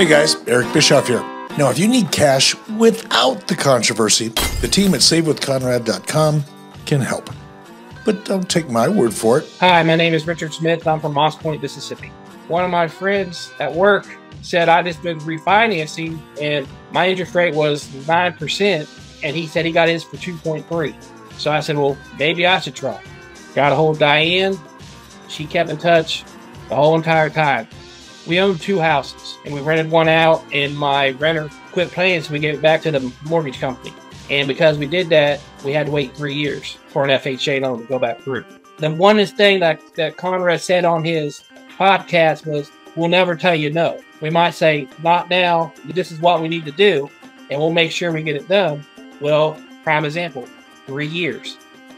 Hey guys, Eric Bischoff here. Now, if you need cash without the controversy, the team at SaveWithConrad.com can help. But don't take my word for it. Hi, my name is Richard Smith. I'm from Moss Point, Mississippi. One of my friends at work said I just been refinancing and my interest rate was 9%, and he said he got his for 2.3. So I said, well, maybe I should try. Got a hold of Diane. She kept in touch the whole entire time. We owned 2 houses, and we rented one out, and my renter quit paying, so we gave it back to the mortgage company. And because we did that, we had to wait 3 years for an FHA loan to go back through. The one thing that Conrad said on his podcast was, we'll never tell you no. We might say, not now, this is what we need to do, and we'll make sure we get it done. Well, prime example, 3 years.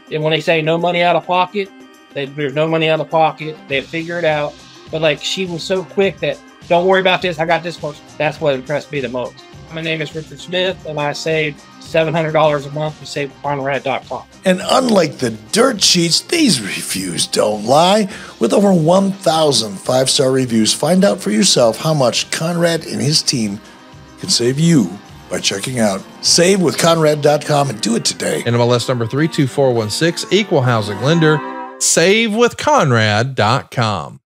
And when they say no money out of pocket, there's no money out of pocket. They figure it out. But like, she was so quick that, don't worry about this, I got this one. That's what impressed me the most. My name is Richard Smith, and I saved $700 a month to SaveWithConrad.com. And unlike the dirt sheets, these reviews don't lie. With over 1,000 5-star reviews, find out for yourself how much Conrad and his team can save you by checking out SaveWithConrad.com and do it today. NMLS number 32416, equal housing lender, SaveWithConrad.com.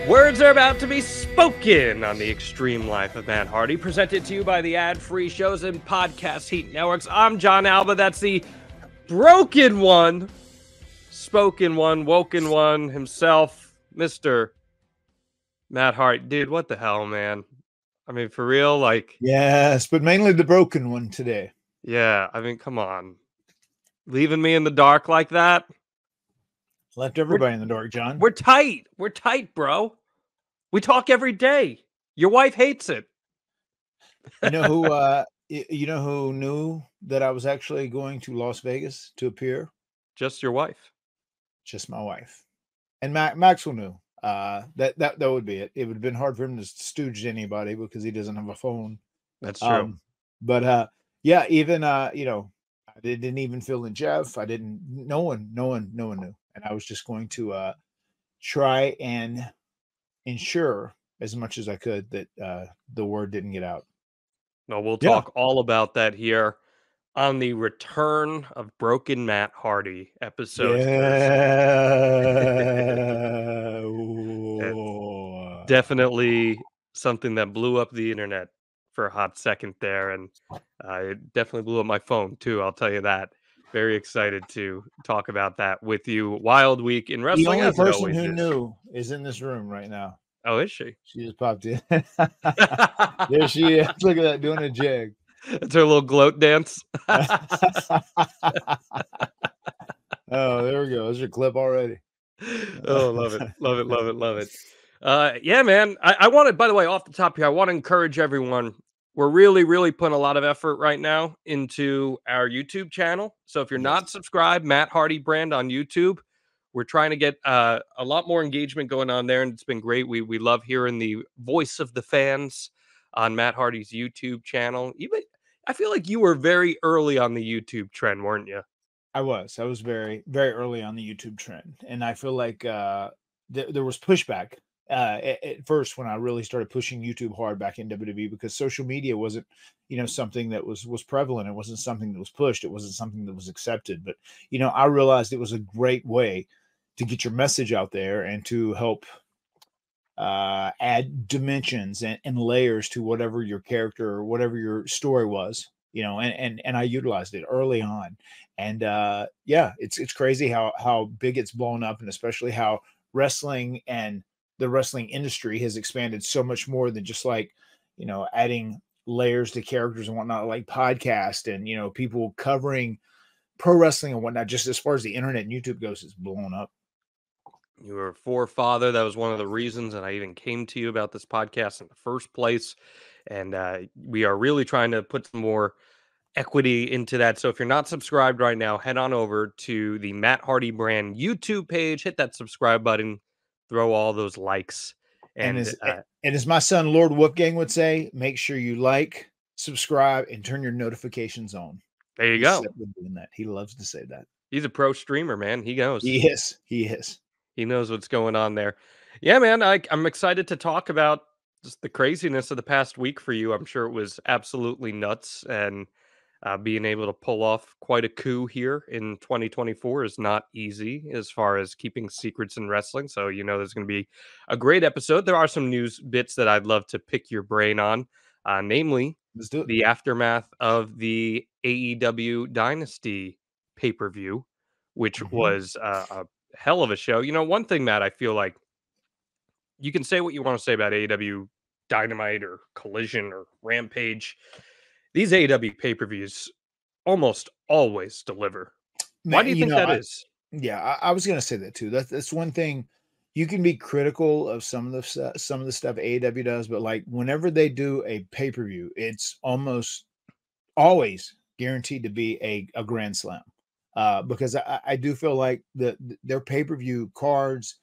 Words are about to be spoken on the Extreme Life of Matt Hardy, presented to you by the ad-free shows and podcast heat networks. I'm John Alba. That's the broken one, spoken one, woken one himself, Mr. Matt Hardy. Dude, what the hell, man? I mean, for real, like... Yes, but mainly the broken one today. Yeah, I mean, come on. Leaving me in the dark like that? Left everybody in the dark, John. We're tight. We're tight, bro. We talk every day. Your wife hates it. You know who knew that I was actually going to Las Vegas to appear? Just your wife. Just my wife. And Maxwell knew. That would be it. It would have been hard for him to stooge anybody because he doesn't have a phone. That's true. Yeah, even you know, I didn't even fill in Jeff. I didn't. No one knew. And I was just going to try and ensure as much as I could that the word didn't get out. No, we'll talk all about that here on the Return of Broken Matt Hardy episode. Yeah. Definitely something that blew up the internet for a hot second there, and it definitely blew up my phone too, I'll tell you that. Very excited to talk about that with you. Wild week in wrestling. The only person who knew is in this room right now. Oh, is she? She just popped in. There she is. Look at that, doing a jig. It's her little gloat dance. Oh, there we go. There's your clip already. Oh, love it. Love it. Love it. Love it. Yeah, man. I wanted, by the way, off the top here, I want to encourage everyone. We're really, really putting a lot of effort right now into our YouTube channel. So if you're not subscribed, Matt Hardy Brand on YouTube, we're trying to get a lot more engagement going on there, and it's been great. We love hearing the voice of the fans on Matt Hardy's YouTube channel. Even I feel like you were very early on the YouTube trend, weren't you? I was very, very early on the YouTube trend, and I feel like there was pushback at first when I really started pushing YouTube hard back in WWE, because social media wasn't, you know, something that was prevalent. It wasn't something that was pushed. It wasn't something that was accepted. But, you know, I realized it was a great way to get your message out there and to help add dimensions and layers to whatever your character or whatever your story was, you know, and I utilized it early on. And yeah, it's crazy how big it's blown up, and especially how wrestling and the wrestling industry has expanded so much more than just, like, you know, adding layers to characters and whatnot, like podcast and, you know, people covering pro wrestling and whatnot. Just as far as the internet and YouTube goes, it's blown up. You were a forefather. That was one of the reasons that I even came to you about this podcast in the first place. And we are really trying to put some more equity into that. So if you're not subscribed right now, head on over to the Matt Hardy Brand YouTube page, hit that subscribe button, throw all those likes. And And as my son Lord Wolfgang would say, make sure you like, subscribe, and turn your notifications on. there you He's go. doing that. He loves to say that. He's a pro streamer, man. He knows. He is. He is. He knows what's going on there. Yeah, man. I'm excited to talk about just the craziness of the past week for you. I'm sure it was absolutely nuts, and being able to pull off quite a coup here in 2024 is not easy as far as keeping secrets in wrestling. So, there's going to be a great episode. There are some news bits that I'd love to pick your brain on, namely Let's do it. the aftermath of the AEW Dynasty pay-per-view, which was a hell of a show. One thing, Matt, I feel like you can say what you want to say about AEW Dynamite or Collision or Rampage. These AEW pay-per-views almost always deliver. Why do you think that is? Yeah, I was going to say that too. That's one thing. You can be critical of some of the stuff AEW does, but like whenever they do a pay-per-view, it's almost always guaranteed to be a grand slam. Because I do feel like their pay-per-view cards,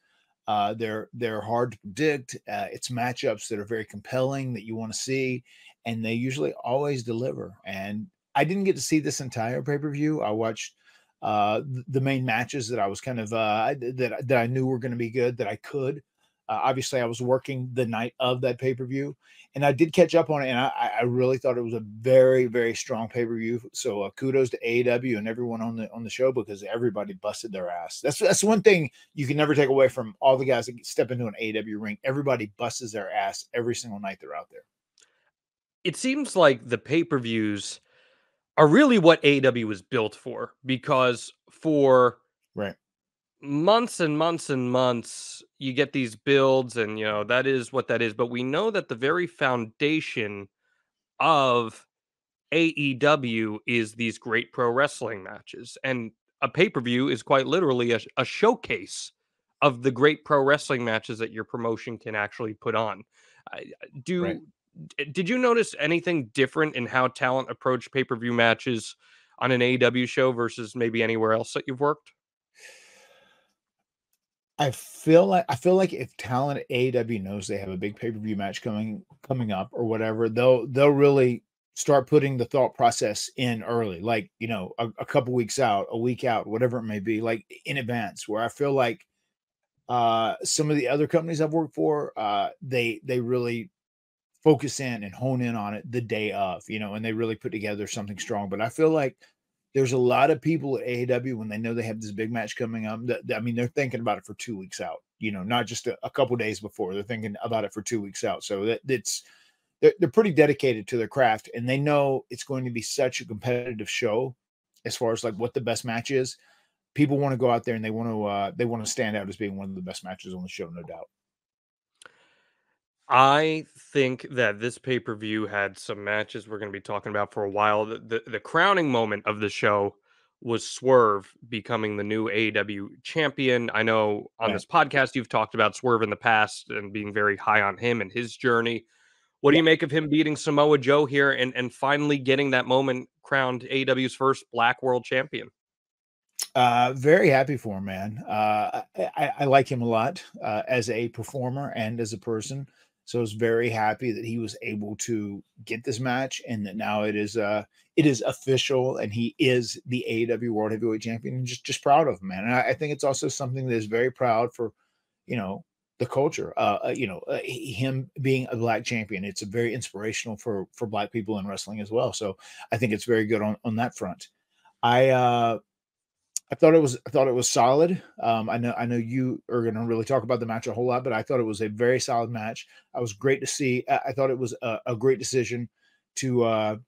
they're hard to predict. It's matchups that are very compelling that you want to see, and they usually always deliver. And I didn't get to see this entire pay-per-view. I watched the main matches that I was kind of that I knew were going to be good, that I could. Obviously, I was working the night of that pay-per-view, and I did catch up on it, and I really thought it was a very, very strong pay-per-view. So kudos to AEW and everyone on the show, because everybody busted their ass. That's one thing you can never take away from all the guys that step into an AEW ring. Everybody busts their ass every single night they're out there. It seems like the pay-per-views are really what AEW was built for, because for Right. months and months and months, you get these builds, and that is what that is. But we know that the very foundation of AEW is these great pro wrestling matches, and a pay-per-view is quite literally a showcase of the great pro wrestling matches that your promotion can actually put on. Did you notice anything different in how talent approach pay-per-view matches on an AEW show versus maybe anywhere else that you've worked? I feel like if talent at AEW knows they have a big pay-per-view match coming up or whatever, they'll really start putting the thought process in early, like a couple weeks out, a week out, whatever it may be, like in advance. Where I feel like some of the other companies I've worked for, they really focus in and hone in on it the day of, and they really put together something strong. But I feel like there's a lot of people at AEW, when they know they have this big match coming up, they're thinking about it for 2 weeks out, not just a couple days before. They're thinking about it for 2 weeks out. So they're pretty dedicated to their craft, and they know it's going to be such a competitive show as far as like what the best match is. People want to go out there and they want to stand out as being one of the best matches on the show, no doubt. I think that this pay-per-view had some matches we're going to be talking about for a while. The crowning moment of the show was Swerve becoming the new AEW champion. I know on this podcast you've talked about Swerve in the past and being very high on him and his journey. What do you make of him beating Samoa Joe here and finally getting that moment crowned AEW's first Black World Champion? Very happy for him, man. I like him a lot as a performer and as a person. So I was very happy that he was able to get this match, and that now it is official, and he is the AEW World Heavyweight Champion. And just proud of him, man. And I think it's also something that is very proud for, the culture. Him being a Black champion, it's a very inspirational for Black people in wrestling as well. So I think it's very good on that front. I thought it was solid. I know you are going to really talk about the match a whole lot, but I thought it was a very solid match. I was great to see. I thought it was a great decision to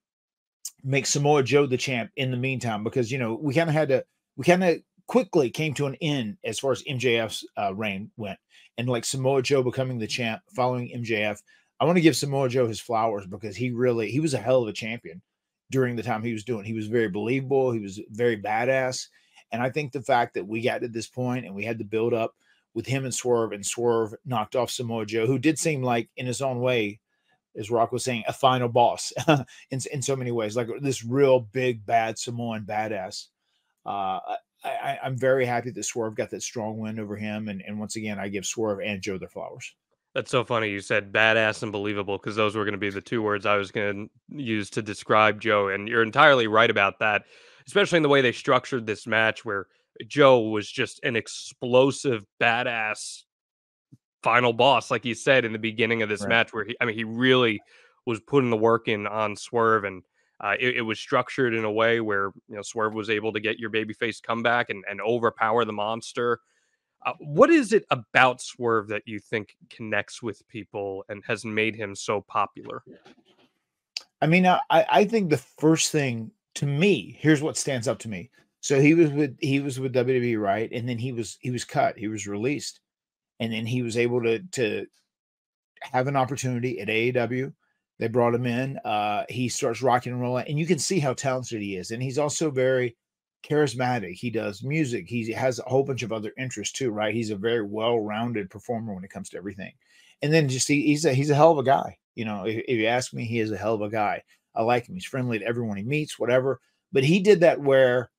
make Samoa Joe the champ in the meantime, because we kind of quickly came to an end as far as MJF's reign went, and like Samoa Joe becoming the champ following MJF. I want to give Samoa Joe his flowers, because he was a hell of a champion during the time he was doing. He was very believable. He was very badass. And I think the fact that we got to this point and we had the build up with him and Swerve knocked off Samoa Joe, who did seem like, in his own way, as Rock was saying, a final boss in so many ways, like this real big, bad Samoan badass. I'm very happy that Swerve got that strong win over him. And once again, I give Swerve and Joe their flowers. That's so funny. You said badass and believable, because those were going to be the two words I was going to use to describe Joe. And you're entirely right about that, especially in the way they structured this match, where Joe was just an explosive, badass final boss, like you said in the beginning of this match, where he really was putting the work in on Swerve, and it was structured in a way where, you know, Swerve was able to get your babyface comeback and overpower the monster. What is it about Swerve that you think connects with people and has made him so popular? I mean, I think the first thing to me, here's what stands up to me. So he was with WWE, right? And then he was cut, he was released. And then he was able to have an opportunity at AEW. They brought him in. He starts rocking and rolling, and you can see how talented he is. And he's also very charismatic. He does music. He has a whole bunch of other interests too, right? He's a very well-rounded performer when it comes to everything. And then just he's a hell of a guy. You know, if you ask me, he is a hell of a guy. I like him. He's friendly to everyone he meets, whatever. But he did that where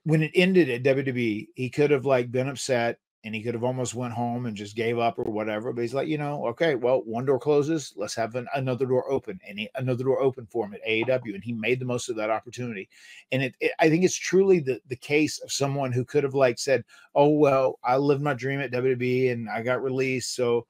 when it ended at WWE, he could have like been upset, and he could have almost went home and just gave up or whatever. But he's like, you know, okay, well, one door closes, let's have another door open, and another door open for him at AEW. And he made the most of that opportunity. And I think it's truly the case of someone who could have like said, oh, well, I lived my dream at WWE and I got released, so,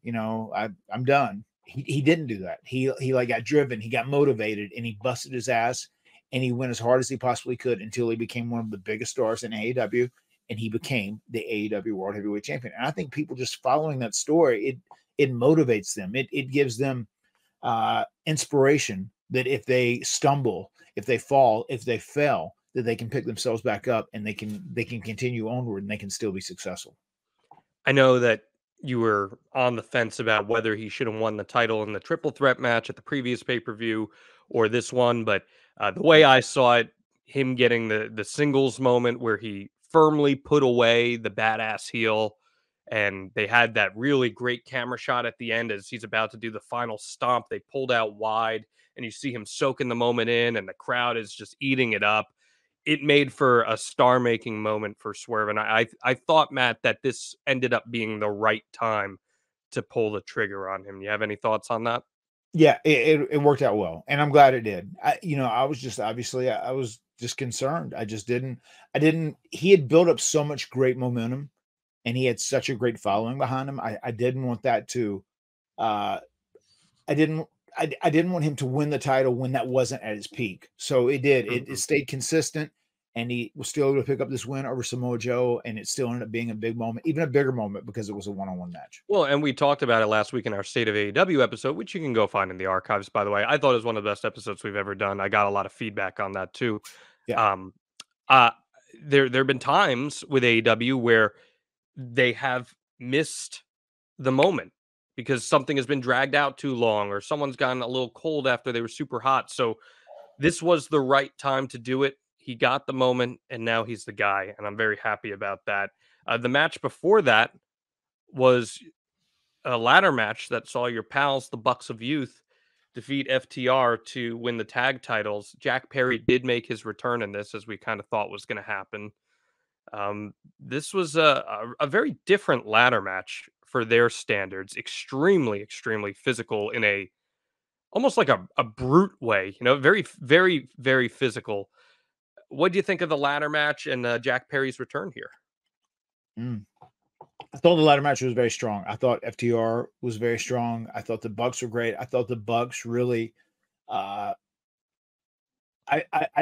you know, I'm done. He didn't do that. He like got driven, he got motivated, and he busted his ass, and he went as hard as he possibly could until he became one of the biggest stars in AEW. And he became the AEW World Heavyweight Champion. And I think people just following that story, it motivates them. It gives them inspiration that if they stumble, if they fall, if they fail, that they can pick themselves back up, and they can continue onward, and they can still be successful. I know that you were on the fence about whether he should have won the title in the triple threat match at the previous pay-per-view or this one, but the way I saw it, him getting the singles moment where he firmly put away the badass heel, and they had that really great camera shot at the end as he's about to do the final stomp. They pulled out wide, and you see him soaking the moment in, and the crowd is just eating it up. It made for a star-making moment for Swerve, and I thought, Matt, that this ended up being the right time to pull the trigger on him. You have any thoughts on that? Yeah, it worked out well, and I'm glad it did. I was just I was just concerned. I didn't. He had built up so much great momentum, and he had such a great following behind him. I didn't want that to. I didn't want him to win the title when that wasn't at its peak. So it did. It stayed consistent, and he was still able to pick up this win over Samoa Joe, and it still ended up being a big moment, even a bigger moment, because it was a one-on-one match. Well, and we talked about it last week in our State of AEW episode, which you can go find in the archives, by the way. I thought it was one of the best episodes we've ever done. I got a lot of feedback on that too. Yeah. There have been times with AEW where they have missed the moment because something has been dragged out too long, or someone's gotten a little cold after they were super hot. So this was the right time to do it. He got the moment, and now he's the guy, and I'm very happy about that. The match before that was a ladder match that saw your pals, the Bucks of Youth, defeat FTR to win the tag titles. Jack Perry did make his return in this, as we kind of thought was going to happen. This was a very different ladder match for their standards. Extremely, extremely physical in a almost like a brute way. You know, very, very, very physical. What do you think of the ladder match and Jack Perry's return here? I thought the ladder match was very strong. I thought FTR was very strong. I thought the Bucks were great. I thought the Bucks really, I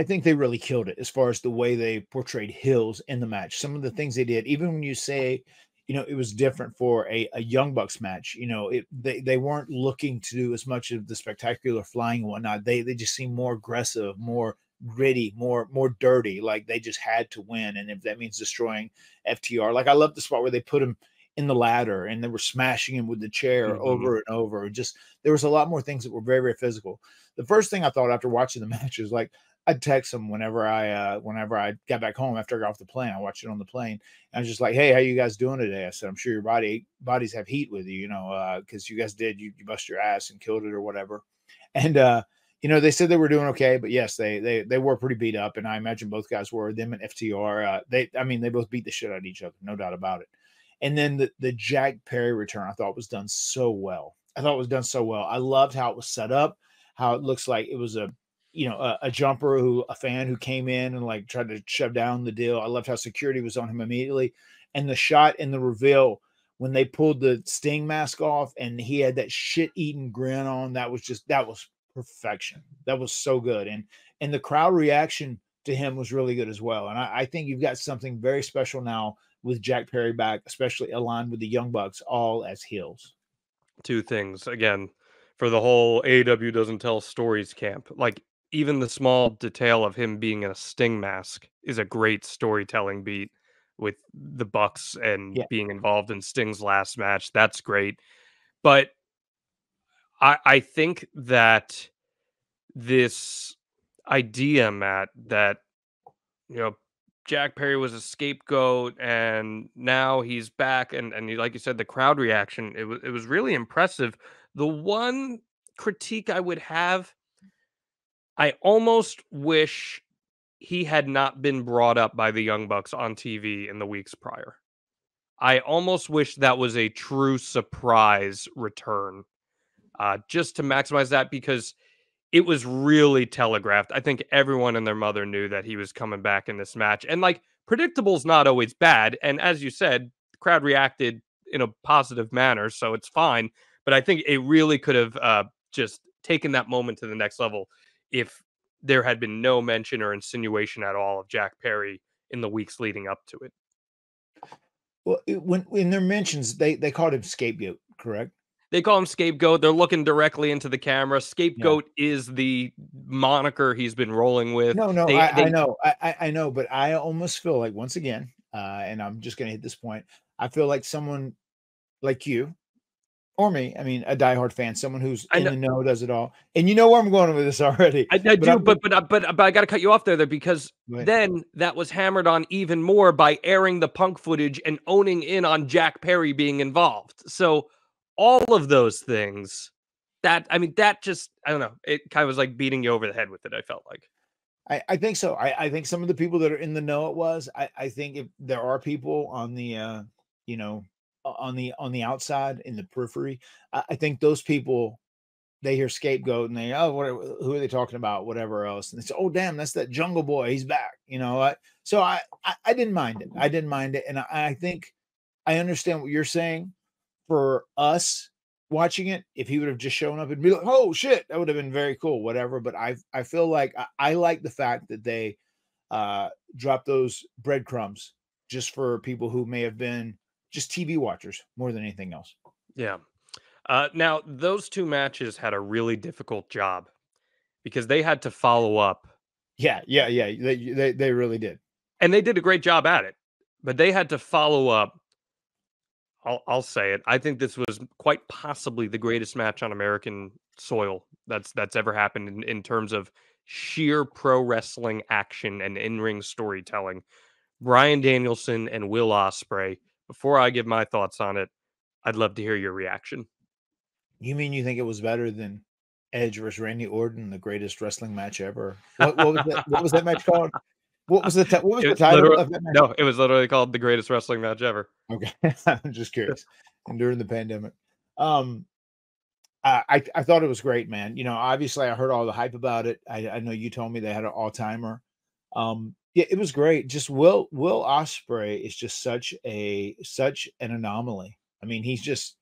think they really killed it as far as the way they portrayed heels in the match. Some of the things they did, even when you say, you know, it was different for a Young Bucks match, you know, they weren't looking to do as much of the spectacular flying and whatnot. They just seemed more aggressive, more gritty, more dirty, like they just had to win. And if that means destroying FTR, like I love the spot where they put him in the ladder, and they were smashing him with the chair over and over. Just there was a lot more things that were very, very physical. The first thing I thought after watching the match is like I'd text him whenever I got back home after I got off the plane. I watched it on the plane. And I was just like, "Hey, how you guys doing today?" I said, "I'm sure your bodies have heat with you, because you guys you bust your ass and killed it or whatever." And they said they were doing okay, but yes, they were pretty beat up, and I imagine both guys were. Them and FTR, they both beat the shit out of each other, no doubt about it. And then the Jack Perry return, I thought was done so well. I loved how it was set up, how it looks like it was a jumper a fan who came in and like tried to shove down the deal. I loved how security was on him immediately, and the shot in the reveal when they pulled the Sting mask off and he had that shit-eating grin on. That was perfection. That was so good, and the crowd reaction to him was really good as well. And I think you've got something very special now with Jack Perry back, especially aligned with the Young Bucks, all as heels. Two things again for the whole AEW doesn't tell stories camp. Like even the small detail of him being in a Sting mask is a great storytelling beat with the Bucks and being involved in Sting's last match. That's great. But I think that this idea, Matt, that Jack Perry was a scapegoat and now he's back, and like you said, the crowd reaction, it was really impressive. The one critique I would have, I almost wish he had not been brought up by the Young Bucks on TV in the weeks prior. I almost wish that was a true surprise return, just to maximize that, because it was really telegraphed. I think everyone and their mother knew that he was coming back in this match. And like, predictable is not always bad. And as you said, the crowd reacted in a positive manner, so it's fine. But I think it really could have just taken that moment to the next level if there had been no mention or insinuation at all of Jack Perry in the weeks leading up to it. Well, when in their mentions, they called him scapegoat, correct? They call him scapegoat. They're looking directly into the camera. Scapegoat is the moniker he's been rolling with. No, I know. I know, but I almost feel like, once again, and I'm just going to hit this point, I feel like someone like you or me, I mean, a diehard fan, someone who's in the know, does it all. And you know where I'm going with this already. I do, but I got to cut you off there because then that was hammered on even more by airing the Punk footage and owning in on Jack Perry being involved. So all of those things, that just, I don't know, it kind of was like beating you over the head with it, I felt like. I think so. I think some of the people that are in the know, it was. I think if there are people on the on the outside in the periphery, I think those people, they hear scapegoat and they who are they talking about, whatever else, and they say, oh damn, that's that Jungle Boy, he's back, so I didn't mind it, and I think I understand what you're saying. For us watching it, if he would have just shown up and be like, oh shit, that would have been very cool, whatever. But I feel like I like the fact that they dropped those breadcrumbs just for people who may have been just TV watchers more than anything else. Yeah. Now, those two matches had a really difficult job because they had to follow up. Yeah. They really did. And they did a great job at it. But they had to follow up. I'll say it. I think this was quite possibly the greatest match on American soil that's ever happened in terms of sheer pro wrestling action and in-ring storytelling. Bryan Danielson and Will Ospreay. Before I give my thoughts on it, I'd love to hear your reaction. You mean you think it was better than Edge versus Randy Orton, the greatest wrestling match ever? What was that match called? What was the title of that match? No, it was literally called the greatest wrestling match ever. Okay, I'm just curious. And during the pandemic, I thought it was great, man. Obviously, I heard all the hype about it. I know you told me they had an all timer. Yeah, it was great. Just Will Ospreay is just such an anomaly. I mean, he's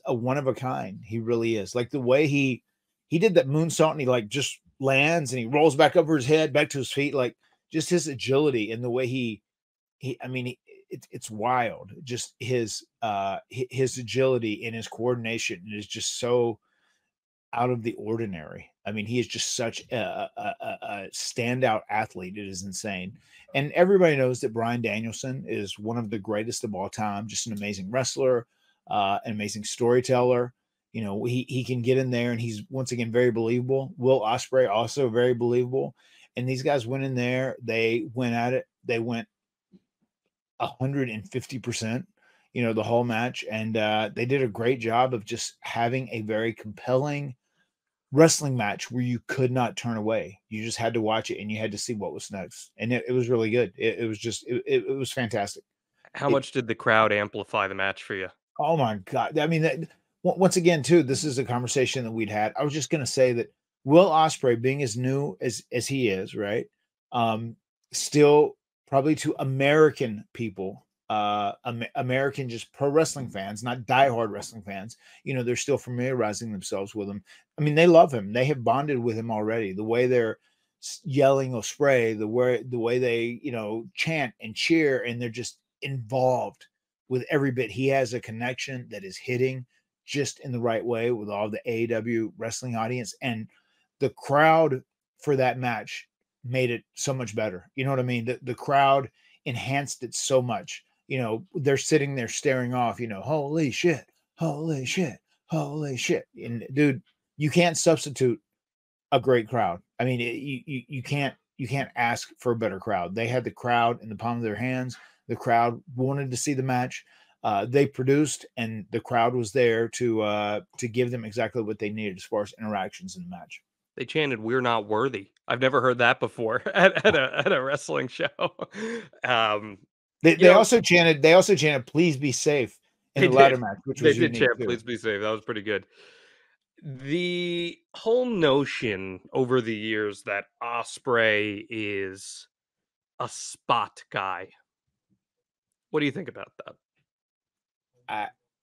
a one of a kind. He really is. Like the way he did that moonsault and he like just lands and he rolls back over his head, back to his feet, like just his agility and the way it's wild. Just his agility and his coordination is just so out of the ordinary. I mean, he is just such a standout athlete. It is insane. And everybody knows that Bryan Danielson is one of the greatest of all time, just an amazing wrestler, an amazing storyteller. You know, he can get in there and he's once again very believable. Will Ospreay also very believable. And these guys went in there, they went at it, they went 150%, you know, the whole match. And they did a great job of just having a very compelling wrestling match where you could not turn away. You just had to watch it and you had to see what was next. And it was really good. It was just, it was fantastic. How much did the crowd amplify the match for you? Oh my God. I mean, once again, too, this is a conversation that we'd had. I was just going to say that Will Ospreay, being as new as he is, right? Still probably to American people, American just pro wrestling fans, not diehard wrestling fans, you know, they're still familiarizing themselves with him. I mean, they love him. They have bonded with him already. The way they're yelling Ospreay, the way they, you know, chant and cheer, and they're just involved with every bit. He has a connection that is hitting just in the right way with all the AEW wrestling audience, and the crowd for that match made it so much better. You know what I mean? The crowd enhanced it so much. You know, they're sitting there staring off, you know, holy shit, holy shit, holy shit. And dude, you can't substitute a great crowd. I mean, you can't ask for a better crowd. They had the crowd in the palm of their hands. The crowd wanted to see the match. They produced, and the crowd was there to give them exactly what they needed as far as interactions in the match. They chanted, "We're not worthy." I've never heard that before at a wrestling show. They also chanted, "Please be safe" in the ladder match, which was unique. They did chant, "Please be safe." That was pretty good. The whole notion over the years that Ospreay is a spot guy. What do you think about that?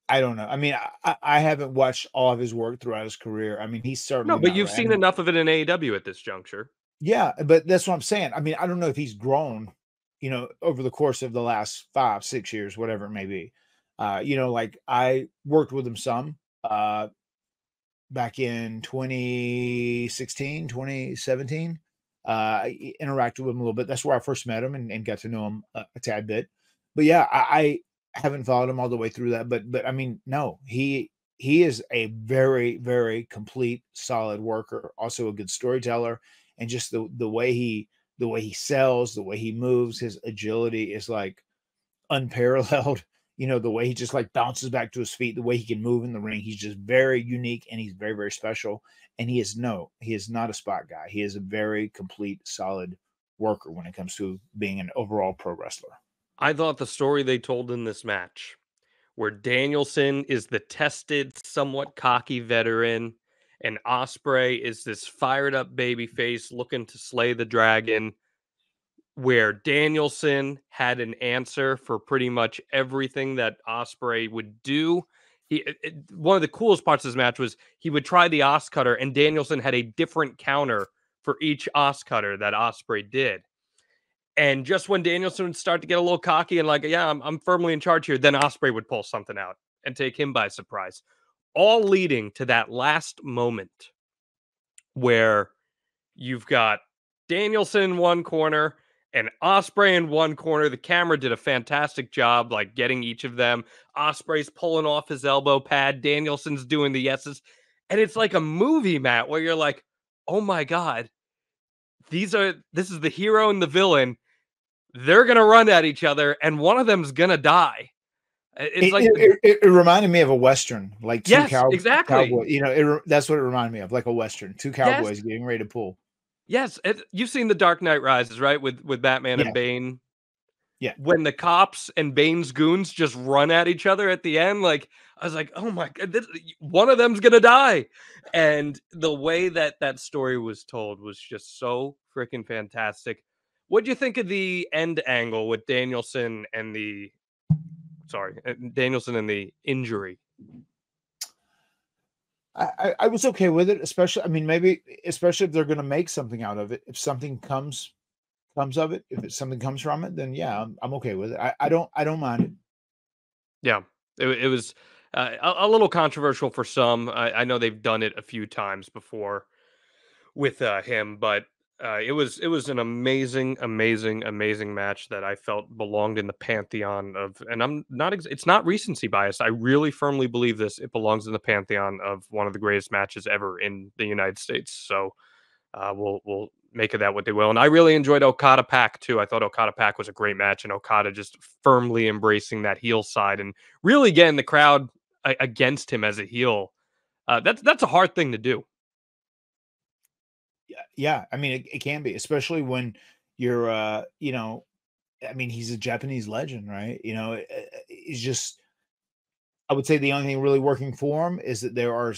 I don't know. I mean, I haven't watched all of his work throughout his career. I mean, he's certainly no, but you've seen enough of it in AEW at this juncture. Yeah, but that's what I'm saying. I mean, I don't know if he's grown, you know, over the course of the last 5-6 years, whatever it may be. You know, like I worked with him some back in 2016, 2017. I interacted with him a little bit. That's where I first met him and got to know him a tad bit. But yeah, I haven't followed him all the way through that, but I mean, no, he is a very, very complete, solid worker, also a good storyteller, and just the way he sells, the way he moves, his agility is like unparalleled. You know, the way he just like bounces back to his feet, the way he can move in the ring, he's just very unique and he's very, very special. And he is not a spot guy. He is a very complete, solid worker when it comes to being an overall pro wrestler. I thought the story they told in this match, where Danielson is the tested, somewhat cocky veteran, and Ospreay is this fired up babyface looking to slay the dragon, where Danielson had an answer for pretty much everything that Ospreay would do. One of the coolest parts of this match was he would try the Os cutter, and Danielson had a different counter for each Os cutter that Ospreay did. And just when Danielson would start to get a little cocky and like, yeah, I'm firmly in charge here, then Ospreay would pull something out and take him by surprise. All leading to that last moment where you've got Danielson in one corner and Ospreay in one corner. The camera did a fantastic job, like getting each of them. Ospreay's pulling off his elbow pad. Danielson's doing the yeses. And it's like a movie, Matt, where you're like, oh my God, this is the hero and the villain. They're going to run at each other, and one of them's going to die. It reminded me of a Western, like two exactly. cowboys. You know, that's what it reminded me of, like a Western. Two cowboys getting ready to pull. Yes, you've seen The Dark Knight Rises, right? With Batman and Bane. Yeah. When the cops and Bane's goons just run at each other at the end, like I was like, oh my God, one of them's going to die. And the way that story was told was just so freaking fantastic. What'd you think of the end angle with Danielson and the injury? I was okay with it, especially if they're going to make something out of it. If something comes of it, something comes from it, then yeah, I'm okay with it. I don't mind it. Yeah, it was. a little controversial for some. I know they've done it a few times before with him, but it was an amazing, amazing, amazing match that I felt belonged in the pantheon of. And I'm not. It's not recency bias. I really firmly believe this. It belongs in the pantheon of one of the greatest matches ever in the United States. So we'll make of that what they will. And I really enjoyed Okada Pac too. I thought Okada Pac was a great match, and Okada just firmly embracing that heel side and really getting the crowd against him as a heel. That's a hard thing to do. Yeah. I mean, it can be, especially when you're, you know, I mean, he's a Japanese legend, right? You know, it's just, I would say the only thing really working for him is that there are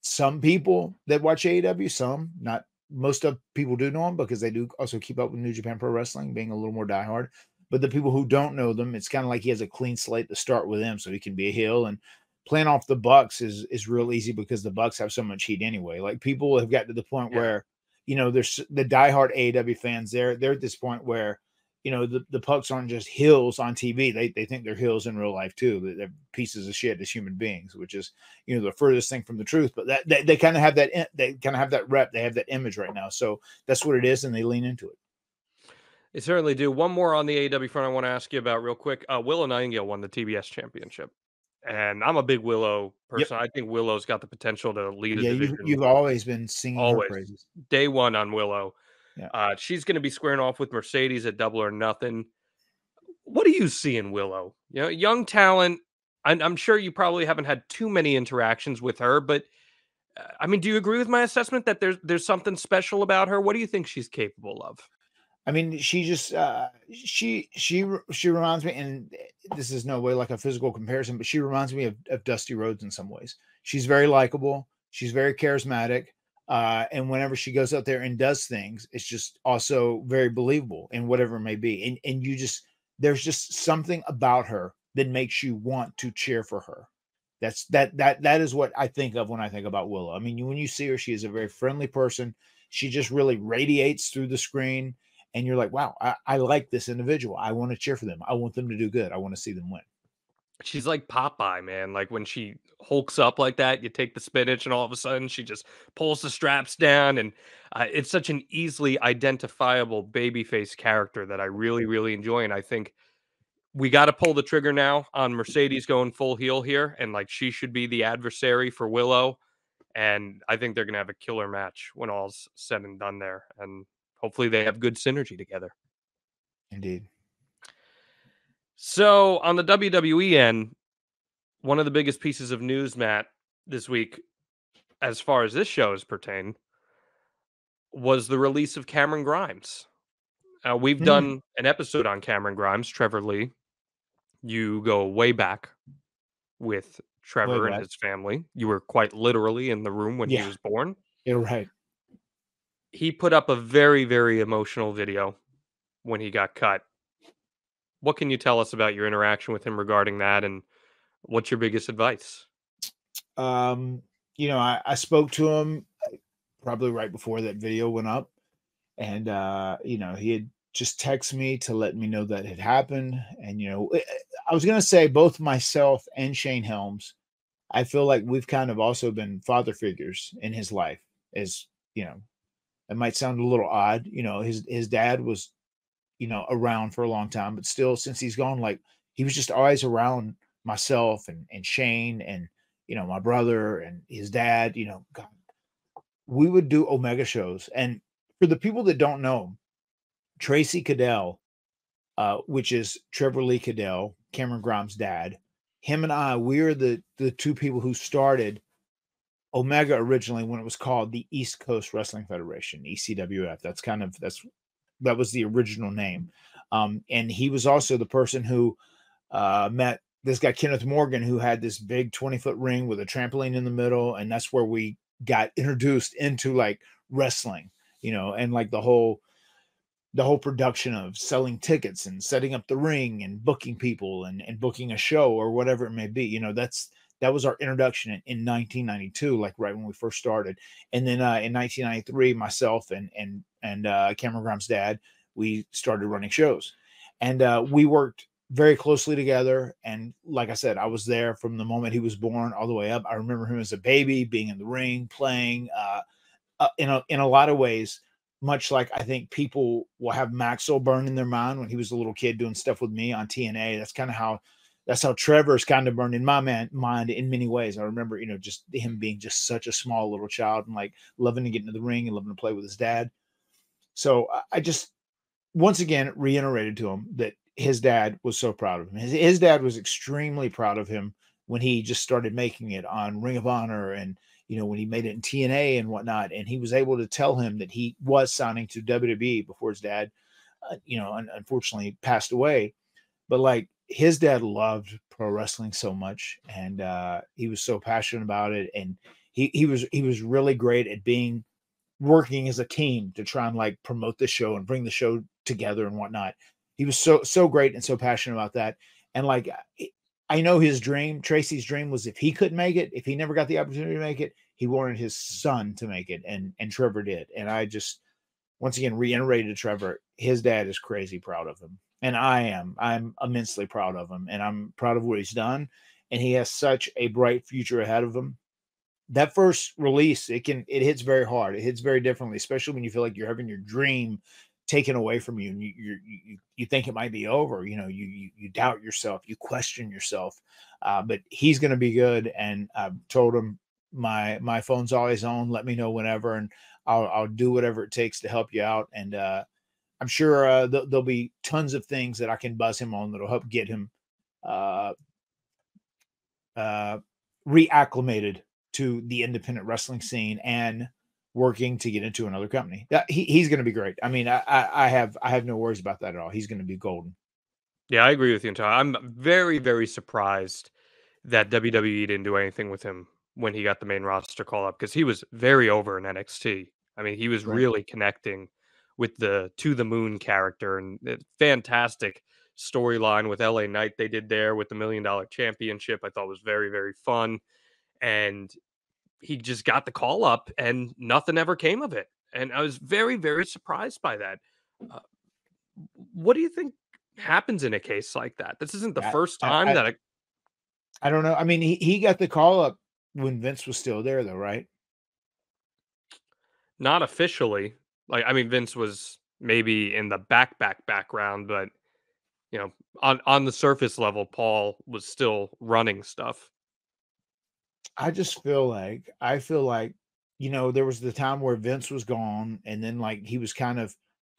some people that watch AEW, some, not most of people do know him because they do also keep up with New Japan Pro Wrestling, being a little more diehard. But the people who don't know them, it's kind of like he has a clean slate to start with them, so he can be a heel. And playing off the Bucks is real easy because the Bucks have so much heat anyway. Like, people have got to the point where, you know, there's the diehard AEW fans. They're at this point where, you know, the Bucks aren't just heels on TV. They think they're heels in real life too. They're pieces of shit as human beings, which is, you know, the furthest thing from the truth. But that they kind of have that, they kind of have that rep. They have that image right now. So that's what it is, and they lean into it. They certainly do. One more on the AEW front I want to ask you about real quick. Willow Nightingale won the TBS championship. And I'm a big Willow person. Yep. I think Willow's got the potential to lead a division. You've always been singing her praises. Day one on Willow. Yeah. She's going to be squaring off with Mercedes at Double or Nothing. What do you see in Willow? You know, young talent. I'm sure you probably haven't had too many interactions with her, but I mean, do you agree with my assessment that there's something special about her? What do you think she's capable of? I mean, she just she reminds me, and this is no way like a physical comparison, but she reminds me of Dusty Rhodes in some ways. She's very likable. She's very charismatic. And whenever she goes out there and does things, it's just also very believable in whatever it may be. And you just, there's just something about her that makes you want to cheer for her. That is what I think of when I think about Willow. I mean, when you see her, she is a very friendly person. She just really radiates through the screen. And you're like, wow, I like this individual. I want to cheer for them. I want them to do good. I want to see them win. She's like Popeye, man. Like, when she hulks up like that, you take the spinach and all of a sudden she just pulls the straps down. And it's such an easily identifiable babyface character that I really, really enjoy. And I think we got to pull the trigger now on Mercedes going full heel here. And like, she should be the adversary for Willow. And I think they're going to have a killer match when all's said and done there. And hopefully they have good synergy together. Indeed. So on the WWE end, one of the biggest pieces of news, Matt, this week, as far as this show is pertained, was the release of Cameron Grimes. We've done an episode on Cameron Grimes, Trevor Lee. You go way back with Trevor and his family. You were quite literally in the room when he was born. You're right. He put up a very, very emotional video when he got cut. What can you tell us about your interaction with him regarding that, and what's your biggest advice? You know, I spoke to him probably right before that video went up, and you know, he had just texted me to let me know that had happened. And you know, I was gonna say both myself and Shane Helms, I feel like we've kind of also been father figures in his life. As you know, it might sound a little odd. You know, his dad was, you know, around for a long time, but still, since he's gone, like, he was just always around myself and Shane and, you know, my brother and his dad. You know, God, we would do Omega shows. And for the people that don't know, Tracy Cadell, which is Trevor Lee Cadell, Cameron Grimes' dad, him and I, we are the two people who started Omega originally when it was called the East Coast Wrestling Federation, ECWF. That was the original name. And he was also the person who met this guy, Kenneth Morgan, who had this big 20-foot ring with a trampoline in the middle. And that's where we got introduced into like wrestling, you know, and like the whole production of selling tickets and setting up the ring and booking people and booking a show or whatever it may be. You know, that was our introduction in 1992, like right when we first started. And then in 1993, myself and Cameron Grimes' dad, we started running shows. And we worked very closely together. And like I said, I was there from the moment he was born all the way up. I remember him as a baby, being in the ring, playing, in a lot of ways, much like I think people will have Maxwell burned in their mind when he was a little kid doing stuff with me on TNA. That's how Trevor's kind of burned in my mind in many ways. I remember, just him being just such a small little child and like loving to get into the ring and loving to play with his dad. So I just, once again, reiterated to him that his dad was so proud of him. His dad was extremely proud of him when he just started making it on Ring of Honor and, when he made it in TNA and whatnot. And he was able to tell him that he was signing to WWE before his dad, unfortunately passed away. But like, his dad loved pro wrestling so much, and he was so passionate about it. And he was really great at working as a team to try and like promote the show and bring the show together and whatnot. He was so great and so passionate about that. And like, I know his dream, Tracy's dream, was if he couldn't make it, if he never got the opportunity to make it, he wanted his son to make it. And Trevor did. And I just, once again, reiterated to Trevor, his dad is crazy proud of him. And I'm immensely proud of him, and I'm proud of what he's done. And he has such a bright future ahead of him. That first release, it hits very hard. It hits very differently, especially when you feel like you're having your dream taken away from you, and you think it might be over. You doubt yourself, you question yourself. But he's going to be good. And I've told him my phone's always on. Let me know whenever, and I'll do whatever it takes to help you out. And I'm sure there'll be tons of things that I can buzz him on that'll help get him reacclimated to the independent wrestling scene and working to get into another company. He's going to be great. I mean, I have no worries about that at all. He's going to be golden. Yeah, I agree with you entirely. I'm very, very surprised that WWE didn't do anything with him when he got the main roster call up, because he was very over in NXT. I mean, he was really connecting with the To the Moon character, and fantastic storyline with LA Knight they did there with the $1 Million Championship. I thought was very, very fun. And he just got the call up and nothing ever came of it. And I was very, very surprised by that. What do you think happens in a case like that? This isn't the first time I don't know. I mean, he got the call up when Vince was still there, though, right? Not officially. Like, I mean, Vince was maybe in the background, but on the surface level, Paul was still running stuff. I feel like, there was the time where Vince was gone, and then like he was kind of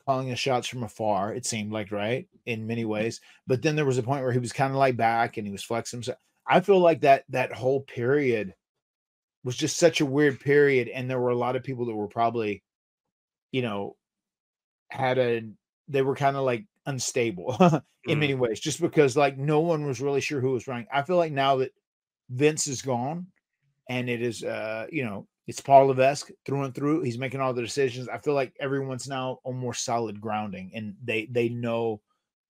calling the shots from afar, it seemed like, right? In many ways. But then there was a point where he was kind of like back and he was flexing himself. I feel like that whole period was just such a weird period. And there were a lot of people that were probably, they were kind of like unstable in many ways, just because like no one was really sure who was running. I feel like now that Vince is gone and it is, it's Paul Levesque through and through, he's making all the decisions. I feel like everyone's now on more solid grounding, and they know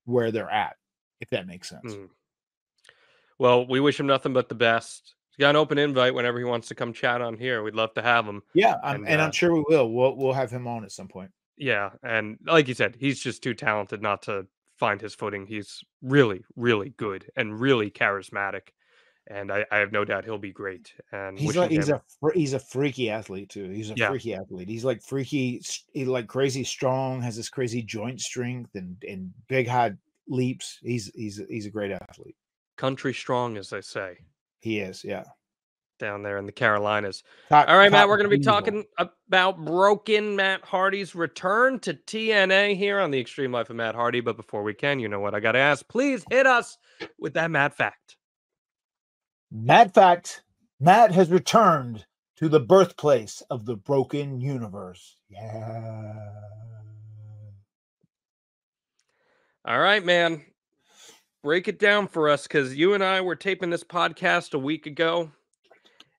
where they're at, if that makes sense. Well, we wish him nothing but the best. He's got an open invite whenever he wants to come chat on here. We'd love to have him. Yeah, I'm sure we will. We'll have him on at some point. Yeah, and like you said, he's just too talented not to find his footing. He's really, really good and really charismatic, and I have no doubt he'll be great. And he's a freaky athlete too. He's a freaky athlete. He's like freaky, like crazy strong, has this crazy joint strength and big high leaps. He's a great athlete. Country strong, as they say. He is, yeah. Down there in the Carolinas. All right, Matt, we're going to be talking about Broken Matt Hardy's return to TNA here on the Extreme Life of Matt Hardy. But before we can, you know what I got to ask? Please hit us with that Matt fact. Matt fact: Matt has returned to the birthplace of the broken universe. Yeah. All right, man. Break it down for us, because you and I were taping this podcast a week ago,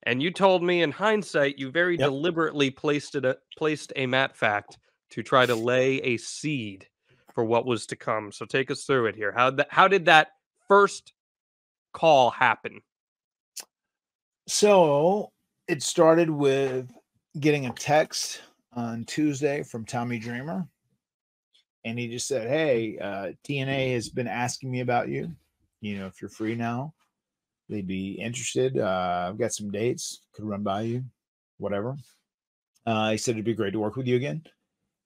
and you told me in hindsight you very deliberately placed a Matt fact to try to lay a seed for what was to come. So take us through it here. How did that first call happen? So it started with getting a text on Tuesday from Tommy Dreamer. And he just said, "Hey, TNA has been asking me about you. if you're free now, they'd be interested. I've got some dates, could run by you, whatever. He said it'd be great to work with you again.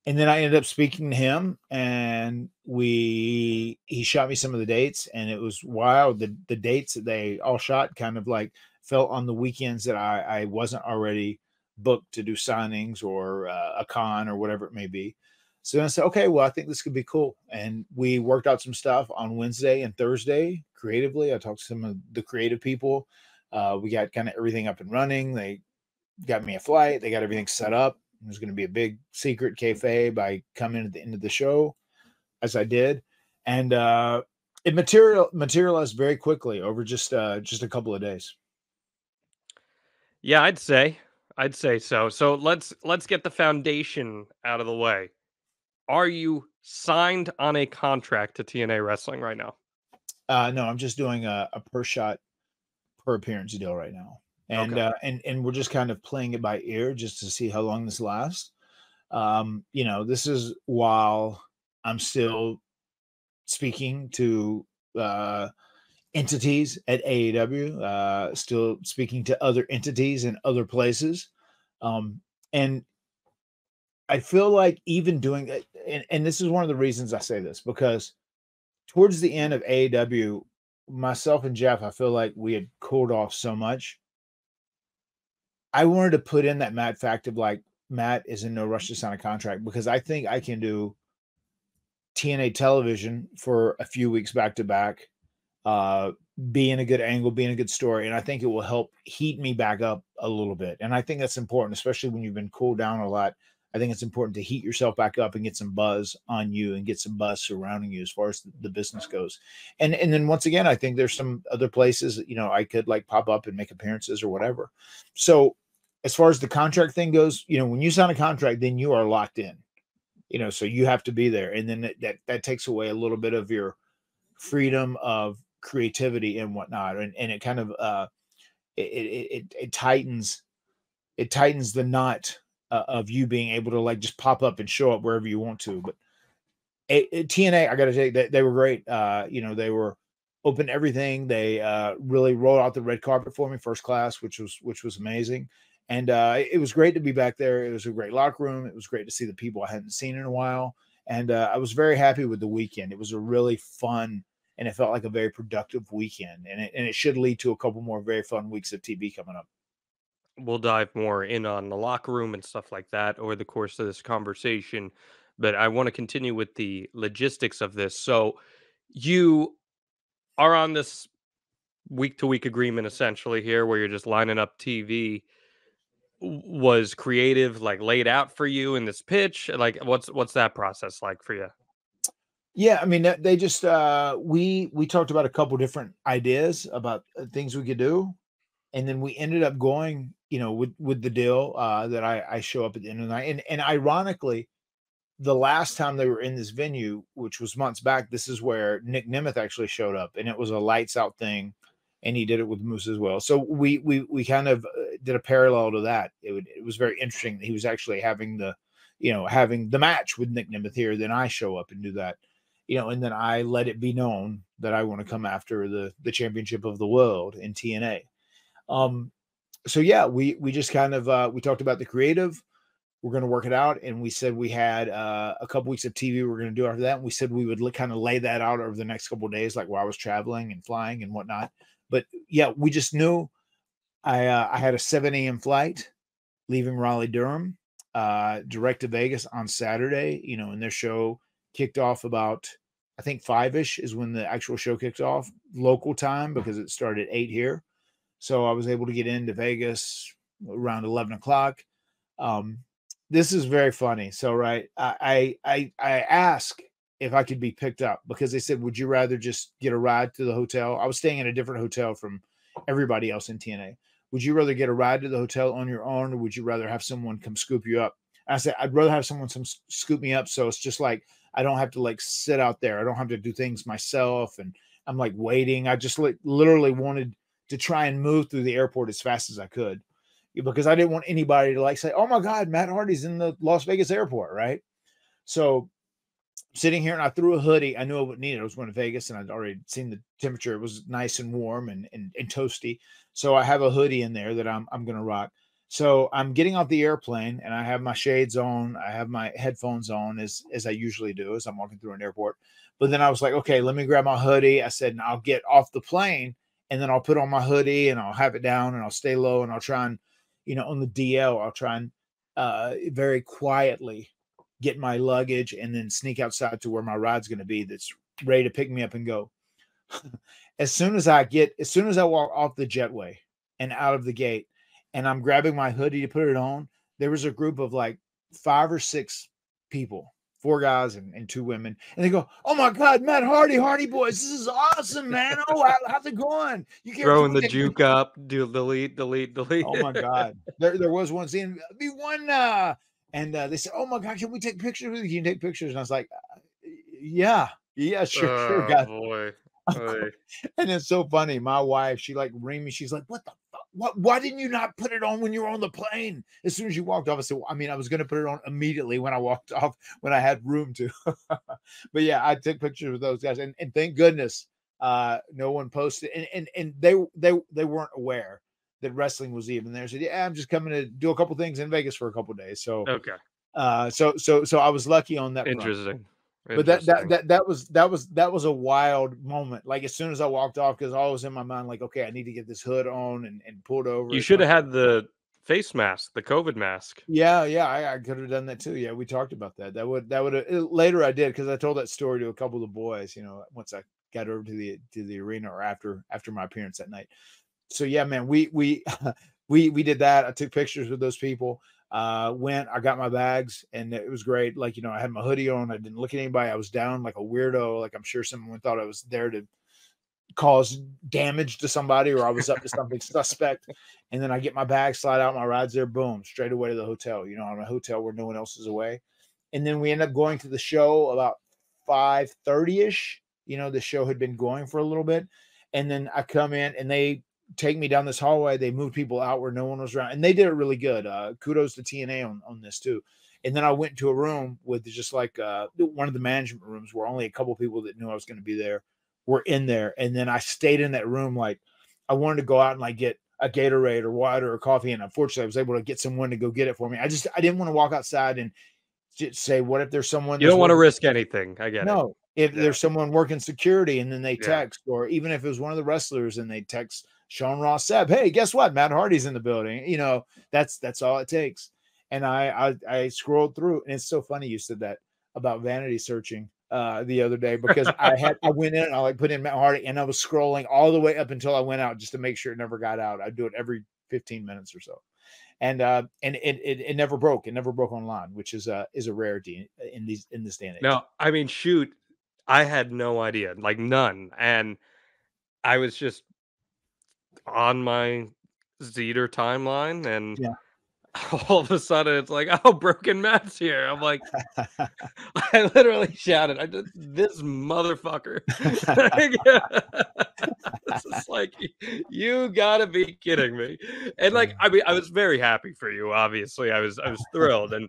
And then I ended up speaking to him, and he shot me some of the dates, and it was wild. The dates that they all shot kind of like fell on the weekends that I wasn't already booked to do signings or a con or whatever it may be. So I said, okay, well, I think this could be cool. And we worked out some stuff on Wednesday and Thursday creatively. I talked to some of the creative people. We got kind of everything up and running. They got me a flight. They got everything set up. There's going to be a big secret kayfabe. I come in at the end of the show, as I did. And it materialized very quickly over just a couple of days. Yeah, I'd say so. So let's get the foundation out of the way. Are you signed on a contract to TNA Wrestling right now? No, I'm just doing a per shot per appearance deal right now. And Okay. and we're just kind of playing it by ear just to see how long this lasts. This is while I'm still speaking to entities at AEW, still speaking to other entities in other places. And I feel like even doing it, and this is one of the reasons I say this, because towards the end of AEW, myself and Jeff, I feel like we had cooled off so much. I wanted to put in that Matt fact of like, Matt is in no rush to sign a contract, because I think I can do TNA television for a few weeks back to back, being a good angle, being a good story. And I think it will help heat me back up a little bit. And I think that's important, especially when you've been cooled down a lot. I think it's important to heat yourself back up and get some buzz on you and get some buzz surrounding you as far as the business goes. And then once again, I think there's some other places, I could like pop up and make appearances or whatever. So as far as the contract thing goes, when you sign a contract, then you are locked in, so you have to be there. And then that takes away a little bit of your freedom of creativity and whatnot. And it kind of, it tightens the knot of you being able to like just pop up and show up wherever you want to. But TNA, I got to tell you, they were great. They were open to everything. They really rolled out the red carpet for me, first class, which was amazing. And it was great to be back there. It was a great locker room. It was great to see the people I hadn't seen in a while. And I was very happy with the weekend. It was a really fun, and it felt like a very productive weekend. And it should lead to a couple more very fun weeks of TV coming up. We'll dive more in on the locker room and stuff like that over the course of this conversation. But I want to continue with the logistics of this. So you are on this week to week agreement essentially here where you're just lining up TV. Was creative like laid out for you in this pitch? Like what's that process like for you? Yeah, I mean, they just we talked about a couple different ideas about things we could do, and then we ended up going, with the deal that I show up at the end of the night. And ironically, the last time they were in this venue, which was months back, this is where Nick Nemeth actually showed up, and it was a lights out thing, and he did it with Moose as well. So we kind of did a parallel to that. It was very interesting that he was actually having the match with Nick Nemeth here. Then I show up and do that, and then I let it be known that I want to come after the championship of the world in TNA. So yeah, we just kind of we talked about the creative. We're going to work it out, and we said we had a couple weeks of TV we're going to do after that. And we said we would kind of lay that out over the next couple of days, like while I was traveling and flying and whatnot. But yeah, we just knew I had a 7 a.m. flight leaving Raleigh-Durham, direct to Vegas on Saturday, and their show kicked off about, I think 5-ish is when the actual show kicked off local time, because it started at 8 here. So I was able to get into Vegas around 11 o'clock. This is very funny. So, right. I asked if I could be picked up, because they said, would you rather just get a ride to the hotel? I was staying in a different hotel from everybody else in TNA. Would you rather get a ride to the hotel on your own, or would you rather have someone come scoop you up? And I said, I'd rather have someone scoop me up. So it's just like, I don't have to like sit out there. I don't have to do things myself. And I'm like waiting. I just literally wanted to try and move through the airport as fast as I could, because I didn't want anybody to like say, oh my God, Matt Hardy's in the Las Vegas airport. Right. So sitting here and I threw a hoodie. I knew I wouldn't need it. I was going to Vegas and I'd already seen the temperature. It was nice and warm and toasty. So I have a hoodie in there that I'm going to rock. So I'm getting off the airplane and I have my shades on. I have my headphones on as I usually do as I'm walking through an airport. But then I was like, okay, let me grab my hoodie. I said, and I'll get off the plane and then I'll put on my hoodie and I'll have it down and I'll stay low and I'll try and, on the DL, I'll try and very quietly get my luggage and then sneak outside to where my ride's going to be that's ready to pick me up and go. As soon as I walk off the jetway and out of the gate and I'm grabbing my hoodie to put it on, there was a group of like 5 or 6 people, 4 guys and 2 women. And they go, "Oh my God, Matt Hardy boys, this is awesome, man. Oh, how's it going? You can't throwing the juke up, delete. Oh my God. There was one scene, be one, and they said, "Oh my God, can we take pictures with you? Can you take pictures?" And I was like, yeah, sure, guys. Boy. And it's so funny. My wife, she like ring me. She's like, "What the fuck? Why didn't you not put it on when you were on the plane?" As soon as you walked off, I said, I was going to put it on immediately when I walked off, when I had room to. But yeah, I took pictures with those guys, and thank goodness no one posted, and they weren't aware that wrestling was even there. So yeah, I'm just coming to do a couple things in Vegas for a couple days. So okay, so I was lucky on that. Interesting. Front. But that was a wild moment. Like as soon as I walked off, because all was in my mind, like, okay, I need to get this hood on and pulled over. You should have had the face mask, the COVID mask. Yeah, I could have done that too. Yeah, we talked about that. That would later I did, because I told that story to a couple of the boys. Once I got over to the arena or after my appearance that night. So yeah, man, we did that. I took pictures with those people. I got my bags and it was great. Like, I had my hoodie on. I didn't look at anybody. I was down like a weirdo. Like I'm sure someone thought I was there to cause damage to somebody or I was up to something suspect. And then I get my bag, slide out, my ride's there, boom, straight away to the hotel, I'm in a hotel where no one else is away. And then we end up going to the show about 5:30-ish. The show had been going for a little bit. And then I come in and they take me down this hallway. They moved people out where no one was around, and they did it really good. Kudos to TNA on this too. And then I went to a room with just like one of the management rooms where only a couple of people that knew I was going to be there were in there. And then I stayed in that room. Like I wanted to go out and like get a Gatorade or water or coffee. And unfortunately I was able to get someone to go get it for me. I didn't want to walk outside and just say, what if there's someone, you don't want to risk anything. I get it. No, if there's someone working security and then they text, or even if it was one of the wrestlers and they text Sean Ross Sapp, "Hey, guess what? Matt Hardy's in the building." That's all it takes. And I scrolled through, and it's so funny you said that about vanity searching the other day, because I went in and I like put in Matt Hardy and I was scrolling all the way up until I went out just to make sure it never got out. I do it every 15 minutes or so. And it never broke. It never broke online, which is a rarity in this day and age. No, I mean, shoot, I had no idea, like none. And I was just on my Zeter timeline, and all of a sudden it's like, "Oh, Broken Matt's here." I'm like, I literally shouted, "This motherfucker!" It's just like, you gotta be kidding me. And like, I mean, I was very happy for you. Obviously, I was thrilled. And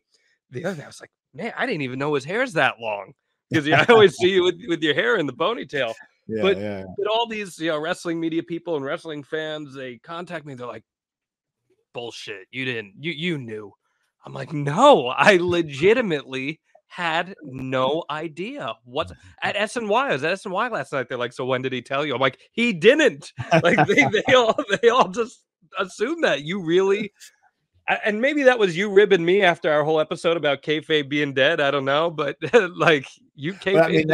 the other thing, I was like, man, I didn't even know his hair's that long, because I always see you with your hair in the ponytail. But all these wrestling media people and wrestling fans, they contact me. They're like, "Bullshit, you knew." I'm like, no, I legitimately had no idea. What's at SNY? I was at SNY last night. They're like, "So when did he tell you?" I'm like, he didn't. Like they all just assume that you really. And maybe that was you ribbing me after our whole episode about kayfabe being dead. I don't know, but like you kayfabe. I mean,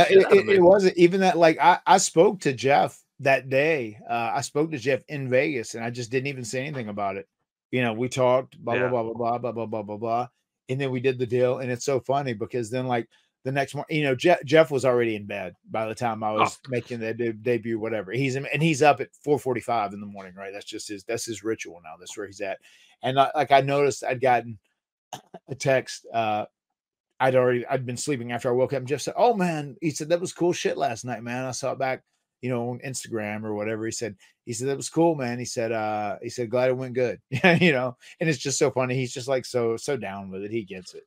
it wasn't even that. Like I spoke to Jeff that day. I spoke to Jeff in Vegas, and I just didn't even say anything about it. We talked, blah blah blah blah blah blah blah blah blah blah, and then we did the deal. And it's so funny because then like the next morning, Jeff was already in bed by the time I was making the debut. Whatever, he's up at 4:45 in the morning. Right, that's his ritual now. That's where he's at. And I noticed I'd gotten a text. I'd been sleeping after I woke up, and Jeff said, "Oh man," he said, "that was cool shit last night, man. I saw it back, on Instagram or whatever." He said, "That was cool, man." He said, "Glad it went good." And it's just so funny. He's just like so down with it. He gets it,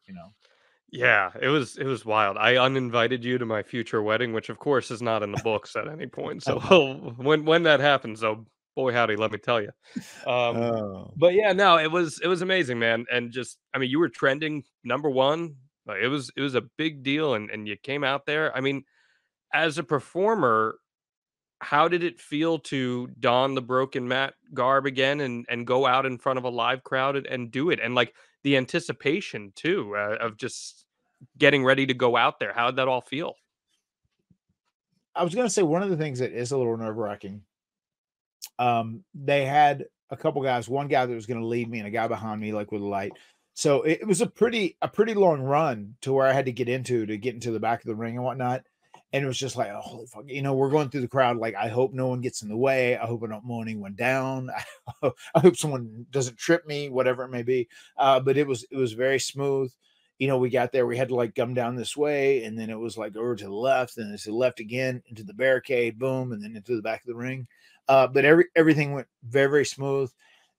Yeah, it was wild. I uninvited you to my future wedding, which of course is not in the books at any point. So when that happens, oh boy howdy, let me tell you. Um, Oh, but yeah, no, it was amazing, man. And just I mean, you were trending #1. Like, it was a big deal, and you came out there. I mean, as a performer, how did it feel to don the broken mat garb again and go out in front of a live crowd and do it? And like the anticipation too of just getting ready to go out there. How'd that all feel? I was gonna say one of the things that is a little nerve wracking. They had a couple guys, one guy that was going to lead me and a guy behind me, like with a light. So it was a pretty long run to where I had to get into the back of the ring and whatnot. And it was just like, oh, holy fuck, we're going through the crowd. Like, I hope no one gets in the way. I hope I don't mow anyone down. I hope someone doesn't trip me, whatever it may be. But it was very smooth. We got there, we had to like come down this way, and then it was like over to the left, and it's to the left again into the barricade, boom, and then into the back of the ring. But everything went very, very smooth.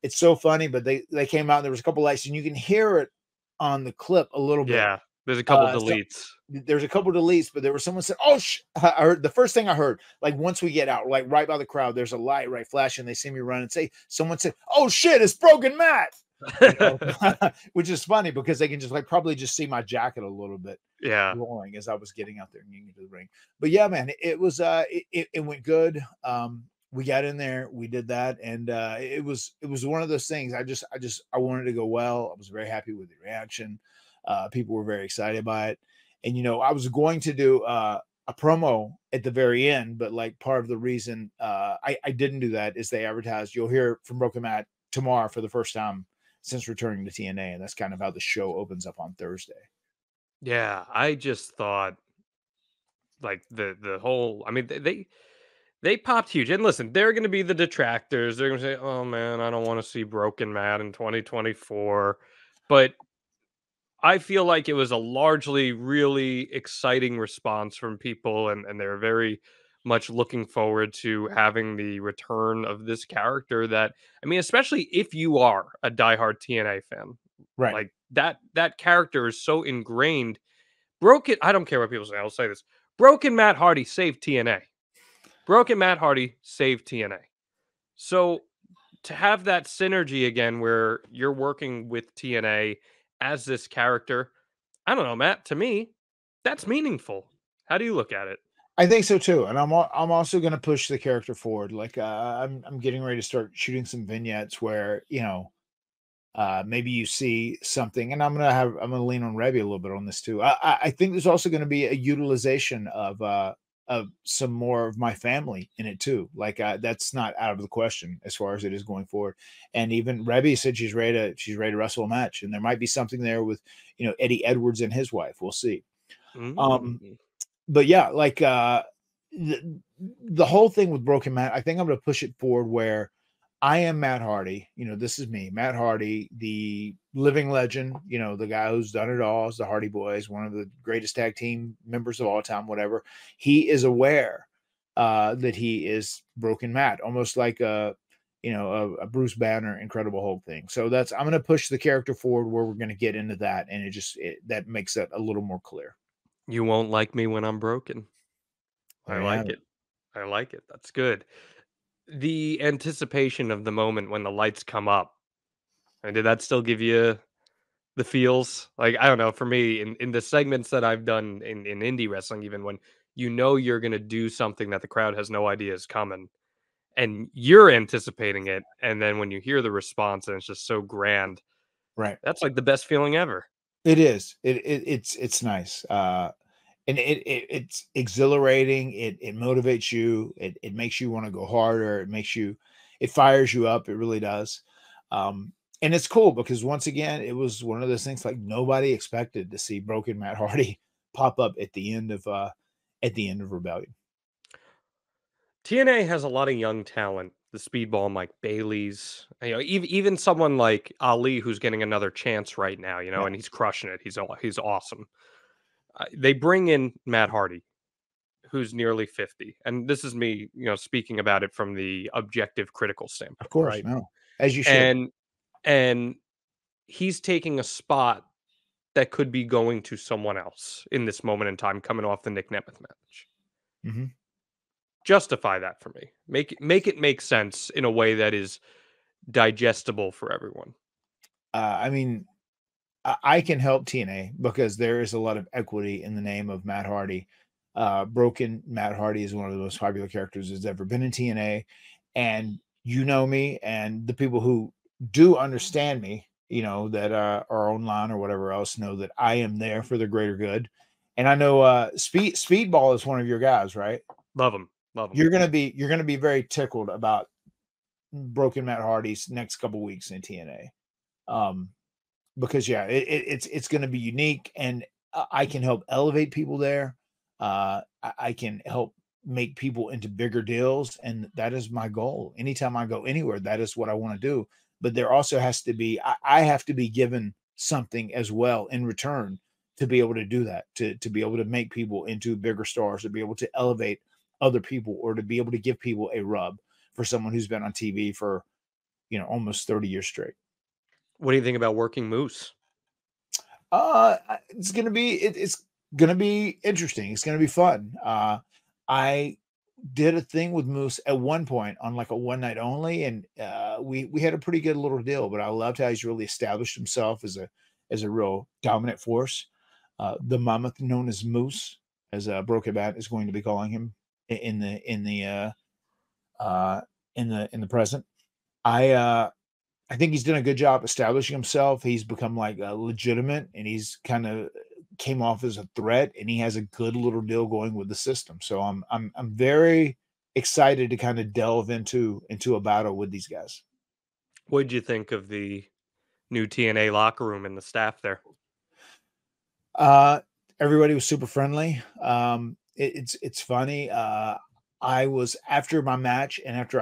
It's so funny, but they came out, and there was a couple lights, and you can hear it on the clip a little bit. Yeah, there's a couple So deletes. there's a couple deletes, but there was someone said, "Oh, I heard the first thing I heard, like once we get out, like right by the crowd, there's a light right flashing. They see me run and say, someone said, "Oh shit, it's broken Matt," which is funny because they can just like probably just see my jacket a little bit Yeah. glowing as I was getting out there and getting into the ring. But yeah, man, it was it went good. We got in there, we did that, and it was one of those things. I wanted to go well. I was very happy with the reaction. People were very excited by it, and I was going to do a promo at the very end, but like part of the reason I didn't do that is they advertised. You'll hear from Broken Matt tomorrow for the first time since returning to TNA, and that's kind of how the show opens up on Thursday. Yeah, I just thought like the whole I mean they popped huge. And listen, they're going to be the detractors. They're going to say, "Oh man, I don't want to see Broken Matt in 2024." But I feel like it was a largely really exciting response from people, and they're very much looking forward to having the return of this character that I mean, especially if you are a diehard TNA fan. Right. Like that character is so ingrained. Broken, I don't care what people say, I'll say this. Broken Matt Hardy saved TNA. Broken Matt Hardy saved TNA. So to have that synergy again where you're working with TNA as this character, I don't know, Matt, to me, that's meaningful. How do you look at it? I think so too, and I'm also going to push the character forward. Like I'm getting ready to start shooting some vignettes where maybe you see something, and I'm gonna lean on Rebby a little bit on this too. I think there's also going to be a utilization of some more of my family in it too. Like that's not out of the question as far as it is going forward. And even Rebby said she's ready to wrestle a match, and there might be something there with Eddie Edwards and his wife. We'll see. Mm. But yeah, like the whole thing with Broken Matt, I think I'm going to push it forward where I am Matt Hardy. This is me, Matt Hardy, the living legend, the guy who's done it all, is the Hardy Boys, one of the greatest tag team members of all time, whatever. He is aware that he is Broken Matt, almost like a Bruce Banner Incredible Hulk thing. So I'm going to push the character forward where we're going to get into that. And that makes it a little more clear. You won't like me when I'm broken. There I you have like it. I like it. That's good. The anticipation of the moment when the lights come up. And did that still give you the feels? Like, I don't know, for me, in the segments that I've done in indie wrestling, even when you're gonna do something that the crowd has no idea is coming, and you're anticipating it, and then when you hear the response and it's just so grand, Right. that's like the best feeling ever. It is. It's nice. And it's exhilarating. It motivates you. It makes you want to go harder. It fires you up. It really does. And it's cool because once again, it was one of those things like nobody expected to see Broken Matt Hardy pop up at the end of Rebellion. TNA has a lot of young talent. The Speedball Mike Bailey's, even someone like Ali, who's getting another chance right now, Yeah. and he's crushing it. He's awesome. They bring in Matt Hardy, who's nearly 50, and this is me, speaking about it from the objective, critical standpoint. Of course, right? no, as you should. And he's taking a spot that could be going to someone else in this moment in time, coming off the Nick Nemeth match. Mm-hmm. Justify that for me. Make it make sense in a way that is digestible for everyone. I mean, I can help TNA because there is a lot of equity in the name of Matt Hardy. Broken Matt Hardy is one of the most popular characters that's ever been in TNA. And you know me, and the people who do understand me, you know, that are online or whatever else, know that I am there for the greater good. And I know Speedball is one of your guys, right? Love him. Love him. You're gonna be very tickled about Broken Matt Hardy's next couple weeks in TNA. Because it's going to be unique, and I can help elevate people there. I can help make people into bigger deals, and that is my goal. Anytime I go anywhere, that is what I want to do. But there also has to be, I have to be given something as well in return to be able to do that, to be able to make people into bigger stars, to be able to elevate other people, or to be able to give people a rub for someone who's been on TV for, you know, almost 30 years straight. What do you think about working Moose? It's gonna be interesting. It's gonna be fun. I did a thing with Moose at one point on like a one night only, and we had a pretty good little deal. But I loved how he's really established himself as a real dominant force. The mammoth known as Moose, as Broken Matt is going to be calling him in the present. I think he's done a good job establishing himself. He's become like legitimate, and he's kind of came off as a threat, and he has a good little deal going with the system. So I'm very excited to kind of delve into a battle with these guys. What did you think of the new TNA locker room and the staff there? Everybody was super friendly. It's funny. I was after my match and after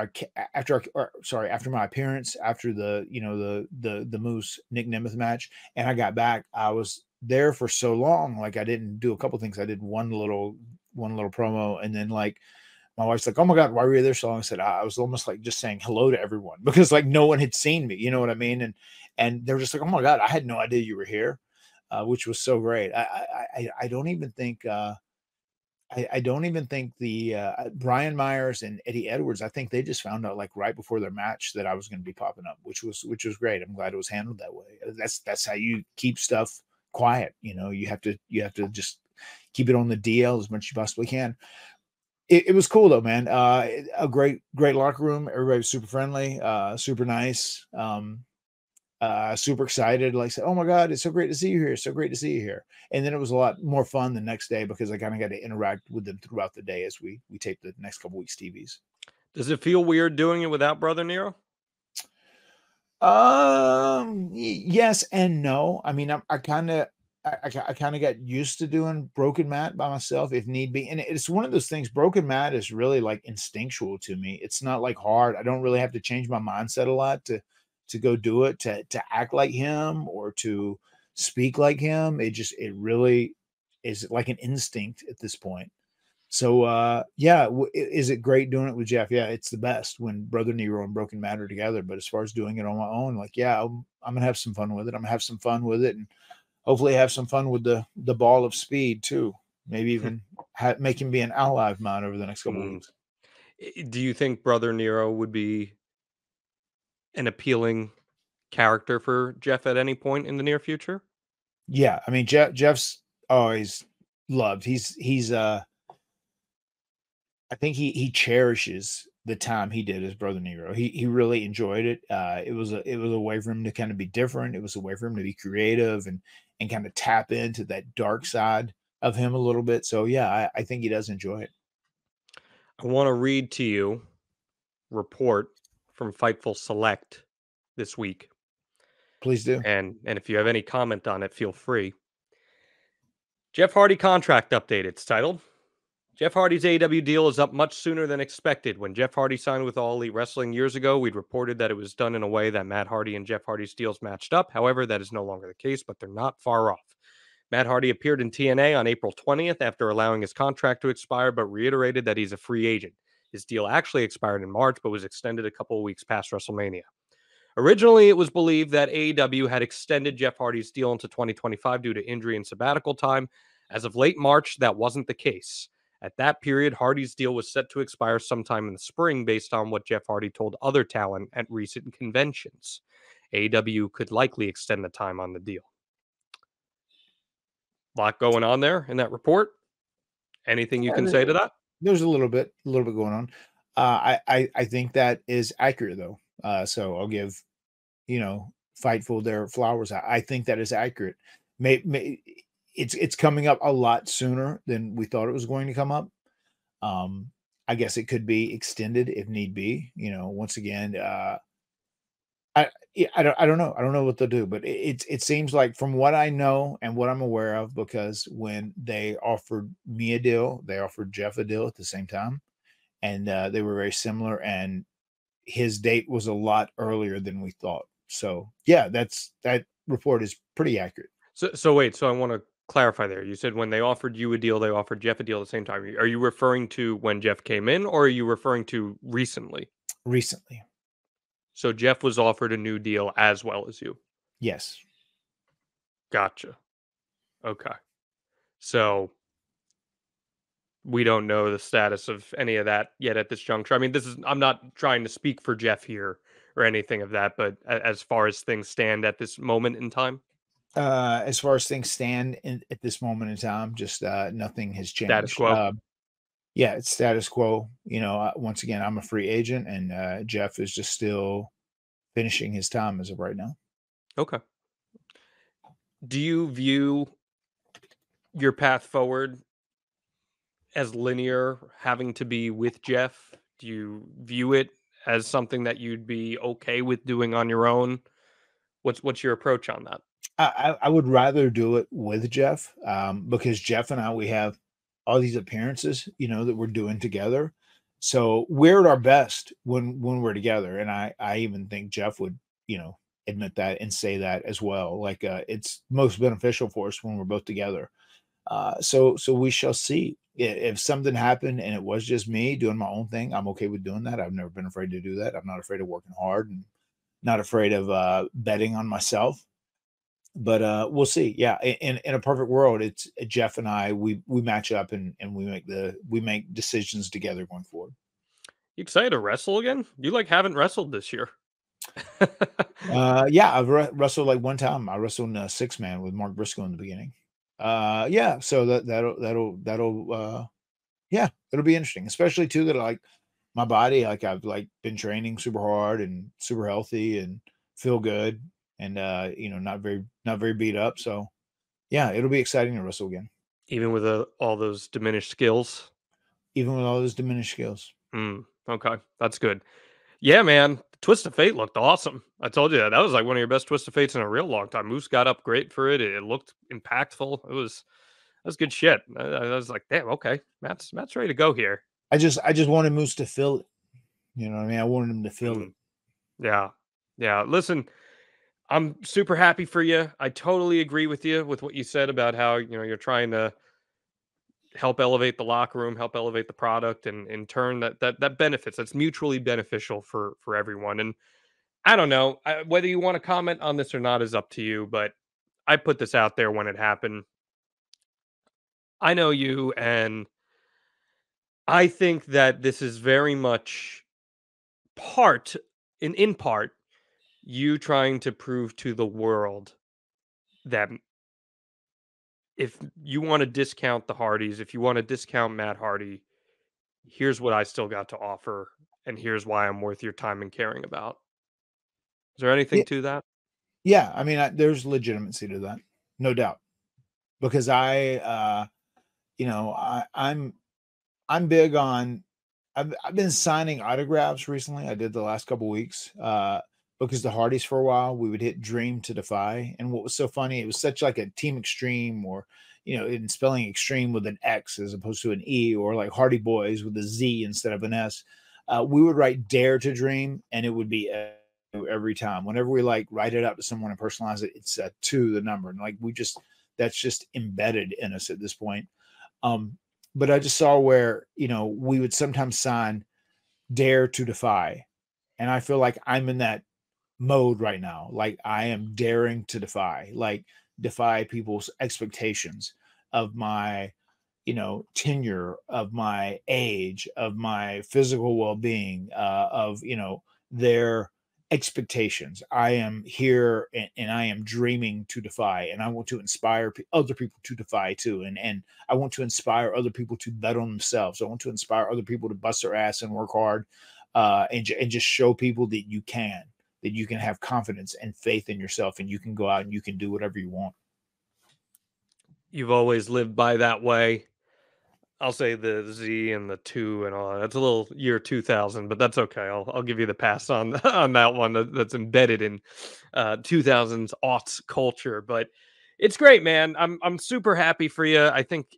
my appearance, after the Moose Nick Nemeth match, and I got back, I was there for so long. Like I didn't do a couple things. I did one little promo, and then like my wife's like, "Oh my God, why were you there so long?" I said, I was almost like just saying hello to everyone because like no one had seen me. You know what I mean? And they were just like, "Oh my God, I had no idea you were here," which was so great. I don't even think. I don't even think the Brian Myers and Eddie Edwards, I think they just found out like right before their match that I was going to be popping up, which was great. I'm glad it was handled that way. That's how you keep stuff quiet. You know, you have to just keep it on the DL as much as you possibly can. It was cool though, man. A great locker room. Everybody was super friendly, super nice. Super excited, like said, "Oh my God, it's so great to see you here. So great to see you here." And then it was a lot more fun the next day because I kind of got to interact with them throughout the day as we tape the next couple weeks TVs. Does it feel weird doing it without Brother Nero? Yes and no. I mean, I kind of got used to doing Broken Matt by myself if need be. And it's one of those things, Broken Matt is really like instinctual to me. It's not like hard. I don't really have to change my mindset a lot to go do it, to act like him or to speak like him. It really is like an instinct at this point. So yeah, is it great doing it with Jeff? Yeah, it's the best when Brother Nero and Broken Matt are together. But as far as doing it on my own, like, yeah, I'm gonna have some fun with it. I'm gonna have some fun with it, and hopefully have some fun with the ball of speed too. Maybe even make him be an ally of mine over the next couple of weeks. Do you think Brother Nero would be an appealing character for Jeff at any point in the near future? Yeah, I mean Jeff's always loved. He's I think he cherishes the time he did as Brother Nero. He really enjoyed it. It was a way for him to kind of be different. It was a way for him to be creative and kind of tap into that dark side of him a little bit. So yeah, I think he does enjoy it. I want to read to you report from Fightful Select this week. Please do. And if you have any comment on it, feel free. Jeff Hardy contract update. It's titled, Jeff Hardy's AEW deal is up much sooner than expected. When Jeff Hardy signed with All Elite Wrestling years ago, we'd reported that it was done in a way that Matt Hardy and Jeff Hardy's deals matched up. However, that is no longer the case, but they're not far off. Matt Hardy appeared in TNA on April 20th after allowing his contract to expire, but reiterated that he's a free agent. His deal actually expired in March, but was extended a couple of weeks past WrestleMania. Originally, it was believed that AEW had extended Jeff Hardy's deal into 2025 due to injury and sabbatical time. As of late March, that wasn't the case. At that period, Hardy's deal was set to expire sometime in the spring based on what Jeff Hardy told other talent at recent conventions. AEW could likely extend the time on the deal. A lot going on there in that report. Anything you can say to that? There's a little bit going on. I think that is accurate though. So I'll give, Fightful their flowers. I think that is accurate. It's coming up a lot sooner than we thought it was going to come up. I guess it could be extended if need be. Once again, I don't know. I don't know what they'll do, but it seems like from what I know and what I'm aware of, because when they offered me a deal, they offered Jeff a deal at the same time, and they were very similar. And his date was a lot earlier than we thought. So yeah, that report is pretty accurate. So wait. So I want to clarify there. You said when they offered you a deal, they offered Jeff a deal at the same time. Are you referring to when Jeff came in, or are you referring to recently? Recently. So Jeff was offered a new deal as well as you? Yes. Gotcha. Okay. So we don't know the status of any of that yet at this juncture. I mean, I'm not trying to speak for Jeff here or anything of that, but as far as things stand at this moment in time? As far as things stand at this moment in time, just nothing has changed. Status quo. Yeah, it's status quo. Once again, I'm a free agent, and Jeff is just still finishing his time as of right now. Okay. Do you view your path forward as linear, having to be with Jeff? Do you view it as something that you'd be okay with doing on your own? What's your approach on that? I would rather do it with Jeff, because Jeff and I, we have all these appearances, that we're doing together. So we're at our best when we're together. And I even think Jeff would, admit that and say that as well. Like, it's most beneficial for us when we're both together. So we shall see. If something happened and it was just me doing my own thing, I'm okay with doing that. I've never been afraid to do that. I'm not afraid of working hard and not afraid of betting on myself. But we'll see. Yeah, in a perfect world, it's Jeff and I. We match up and we make decisions together going forward. You excited to wrestle again? You haven't wrestled this year. Yeah, I've wrestled like one time. I wrestled in a 6-man with Mark Briscoe in the beginning. Yeah, so that'll yeah, it'll be interesting, especially too that my body, I've been training super hard and super healthy and feel good and not very beat up. So yeah, it'll be exciting to wrestle again. Even with all those diminished skills? Even with all those diminished skills. Okay, that's good. Yeah, man. Twist of Fate looked awesome. I told you that was like one of your best Twist of Fates in a real long time. Moose got up great for it. It looked impactful. That was good shit. I was like, damn, okay, Matt's ready to go here. I just wanted Moose to feel it. You know what I mean? I wanted him to feel it. Yeah. Listen, I'm super happy for you. I totally agree with you with what you said about how you're trying to help elevate the locker room, help elevate the product, and in turn that benefits. That's mutually beneficial for everyone. And I don't know whether you want to comment on this or not is up to you, but I put this out there when it happened. I know you, and I think that this is very much in part you trying to prove to the world that if you want to discount the Hardys, if you want to discount Matt Hardy, here's what I still got to offer, and here's why I'm worth your time and caring about. Is there anything to that? Yeah, I mean, there's legitimacy to that, no doubt, because I'm big on. I've been signing autographs recently. I did the last couple weeks because the Hardys for a while we would hit Dream to Defy, and what was so funny, it was such like a Team Extreme, or in spelling extreme with an X as opposed to an E, or like Hardy Boys with a Z instead of an S. We would write Dare to Dream, and it would be every time. Whenever we write it out to someone and personalize it, it's 2 the number, and that's just embedded in us at this point. But I just saw where we would sometimes sign Dare to Defy, and I feel like I'm in that mode right now. Like I am daring to defy people's expectations of my, tenure, of my age, of my physical well-being, of, their expectations. I am here, and I am dreaming to defy, and I want to inspire other people to defy too. And I want to inspire other people to bet on themselves. I want to inspire other people to bust their ass and work hard, and just show people that you can have confidence and faith in yourself, and you can go out and you can do whatever you want. You've always lived by that way. I'll say the Z and the 2 and all that. That's a little year 2000, but that's okay. I'll give you the pass on on that one. That's embedded in 2000s aughts culture. But it's great, man. I'm super happy for you. I think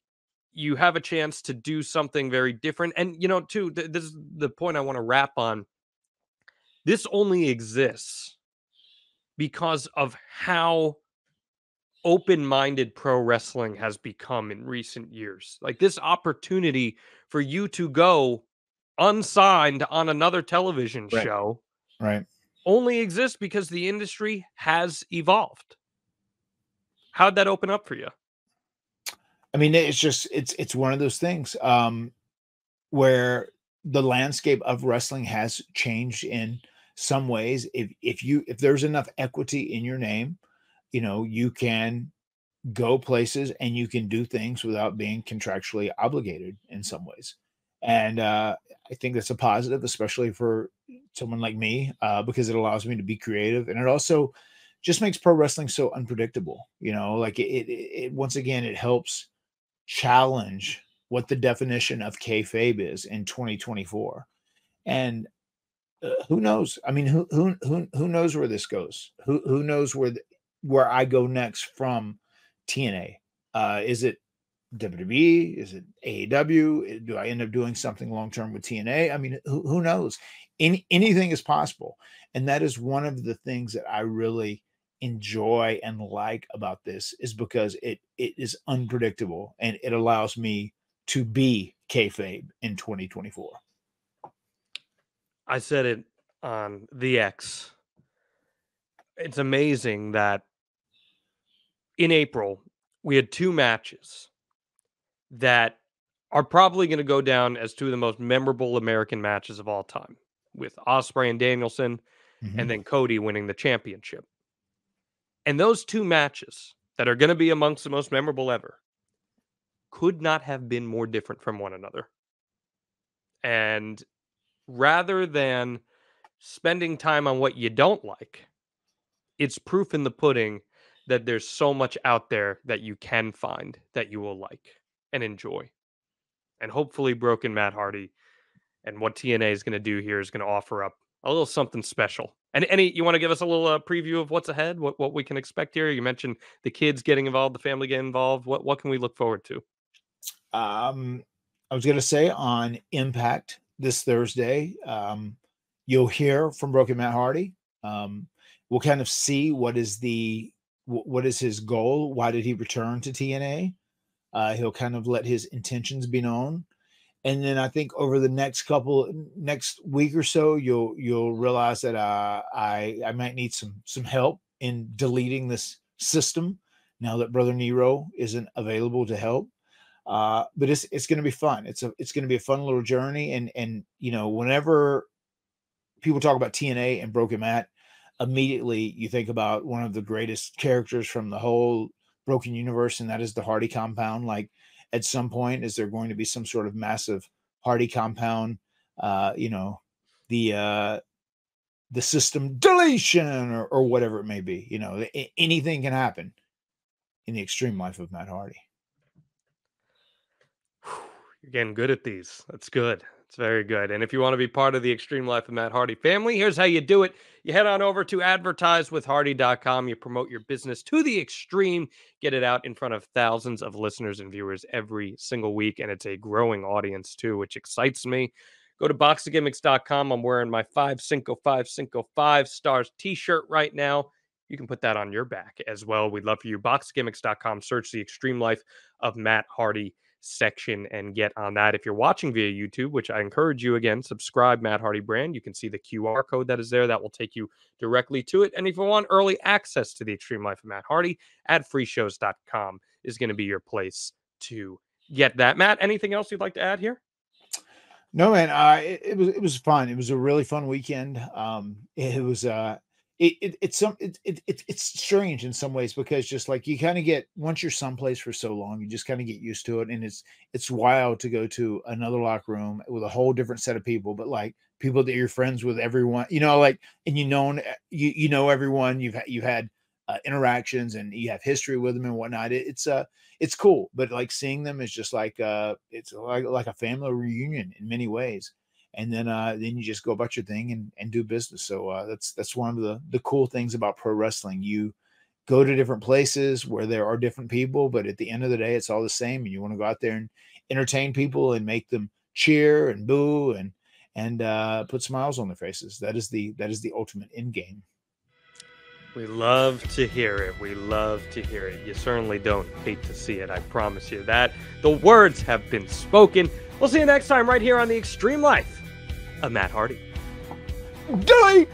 you have a chance to do something very different. And too, this is the point I want to wrap on. This only exists because of how open-minded pro wrestling has become in recent years. Like this opportunity for you to go unsigned on another television Right. show Right. only exists because the industry has evolved. How'd that open up for you? I mean, it's one of those things where the landscape of wrestling has changed in some ways. If there's enough equity in your name, you can go places and you can do things without being contractually obligated in some ways. And I think that's a positive, especially for someone like me, because it allows me to be creative. And it also just makes pro wrestling so unpredictable. Like it once again, it helps challenge what the definition of kayfabe is in 2024. And who knows? I mean, who knows where this goes? Who knows where I go next from TNA? Is it WWE? Is it AEW? Do I end up doing something long term with TNA? I mean, who knows? Anything is possible, and that is one of the things that I really enjoy and like about this, is because it is unpredictable and it allows me to be kayfabe in 2024. I said it on the X. It's amazing that in April we had 2 matches that are probably going to go down as 2 of the most memorable American matches of all time, with Ospreay and Danielson, and then Cody winning the championship. And those 2 matches that are going to be amongst the most memorable ever could not have been more different from one another. And rather than spending time on what you don't like, it's proof in the pudding that there's so much out there that you can find that you will like and enjoy. And hopefully Broken Matt Hardy and what TNA is going to do here is going to offer up a little something special. And you want to give us a little preview of what's ahead, what we can expect here? You mentioned the kids getting involved, the family getting involved. What can we look forward to? I was going to say on Impact this Thursday, you'll hear from Broken Matt Hardy. We'll kind of see what is his goal. Why did he return to TNA? He'll kind of let his intentions be known. And then I think over the next week or so, you'll realize that I might need some help in deleting this system now that Brother Nero isn't available to help. But it's going to be fun. It's going to be a fun little journey. And whenever people talk about TNA and Broken Matt, immediately you think about one of the greatest characters from the whole Broken universe, and that is the Hardy compound. Like, at some point, is there going to be some sort of massive Hardy compound, the system deletion or whatever it may be? Anything can happen in the extreme life of Matt Hardy. You're getting good at these. That's good. It's very good. And if you want to be part of the Extreme Life of Matt Hardy family, here's how you do it. You head on over to advertisewithhardy.com. You promote your business to the extreme, get it out in front of thousands of listeners and viewers every single week. And it's a growing audience too, which excites me. Go to boxofgimmicks.com. I'm wearing my 5 stars t-shirt right now. You can put that on your back as well. We'd love for you. Boxofgimmicks.com. Search the Extreme Life of Matt Hardy section and get on that. If you're watching via YouTube, which I encourage you again, subscribe Matt Hardy Brand. You can see the QR code that is there. That will take you directly to it. And if you want early access to the Extreme Life of Matt Hardy, adfreeshows.com is going to be your place to get that. Matt, anything else you'd like to add here? No, man. It was fun. It was a really fun weekend. It's strange in some ways, because just like you kind of get, once you're someplace for so long, you just kind of get used to it. And it's wild to go to another locker room with a whole different set of people, but like people that you're friends with, everyone, like, and you know everyone, you've had interactions and you have history with them and whatnot. It's cool, but like seeing them is just like it's like a family reunion in many ways. And then you just go about your thing and do business. So that's one of the cool things about pro wrestling. You go to different places where there are different people, but at the end of the day, it's all the same. And you want to go out there and entertain people and make them cheer and boo and put smiles on their faces. That is the ultimate end game. We love to hear it. We love to hear it. You certainly don't hate to see it. I promise you that. The words have been spoken. We'll see you next time right here on the Extreme Life of Matt Hardy. Die!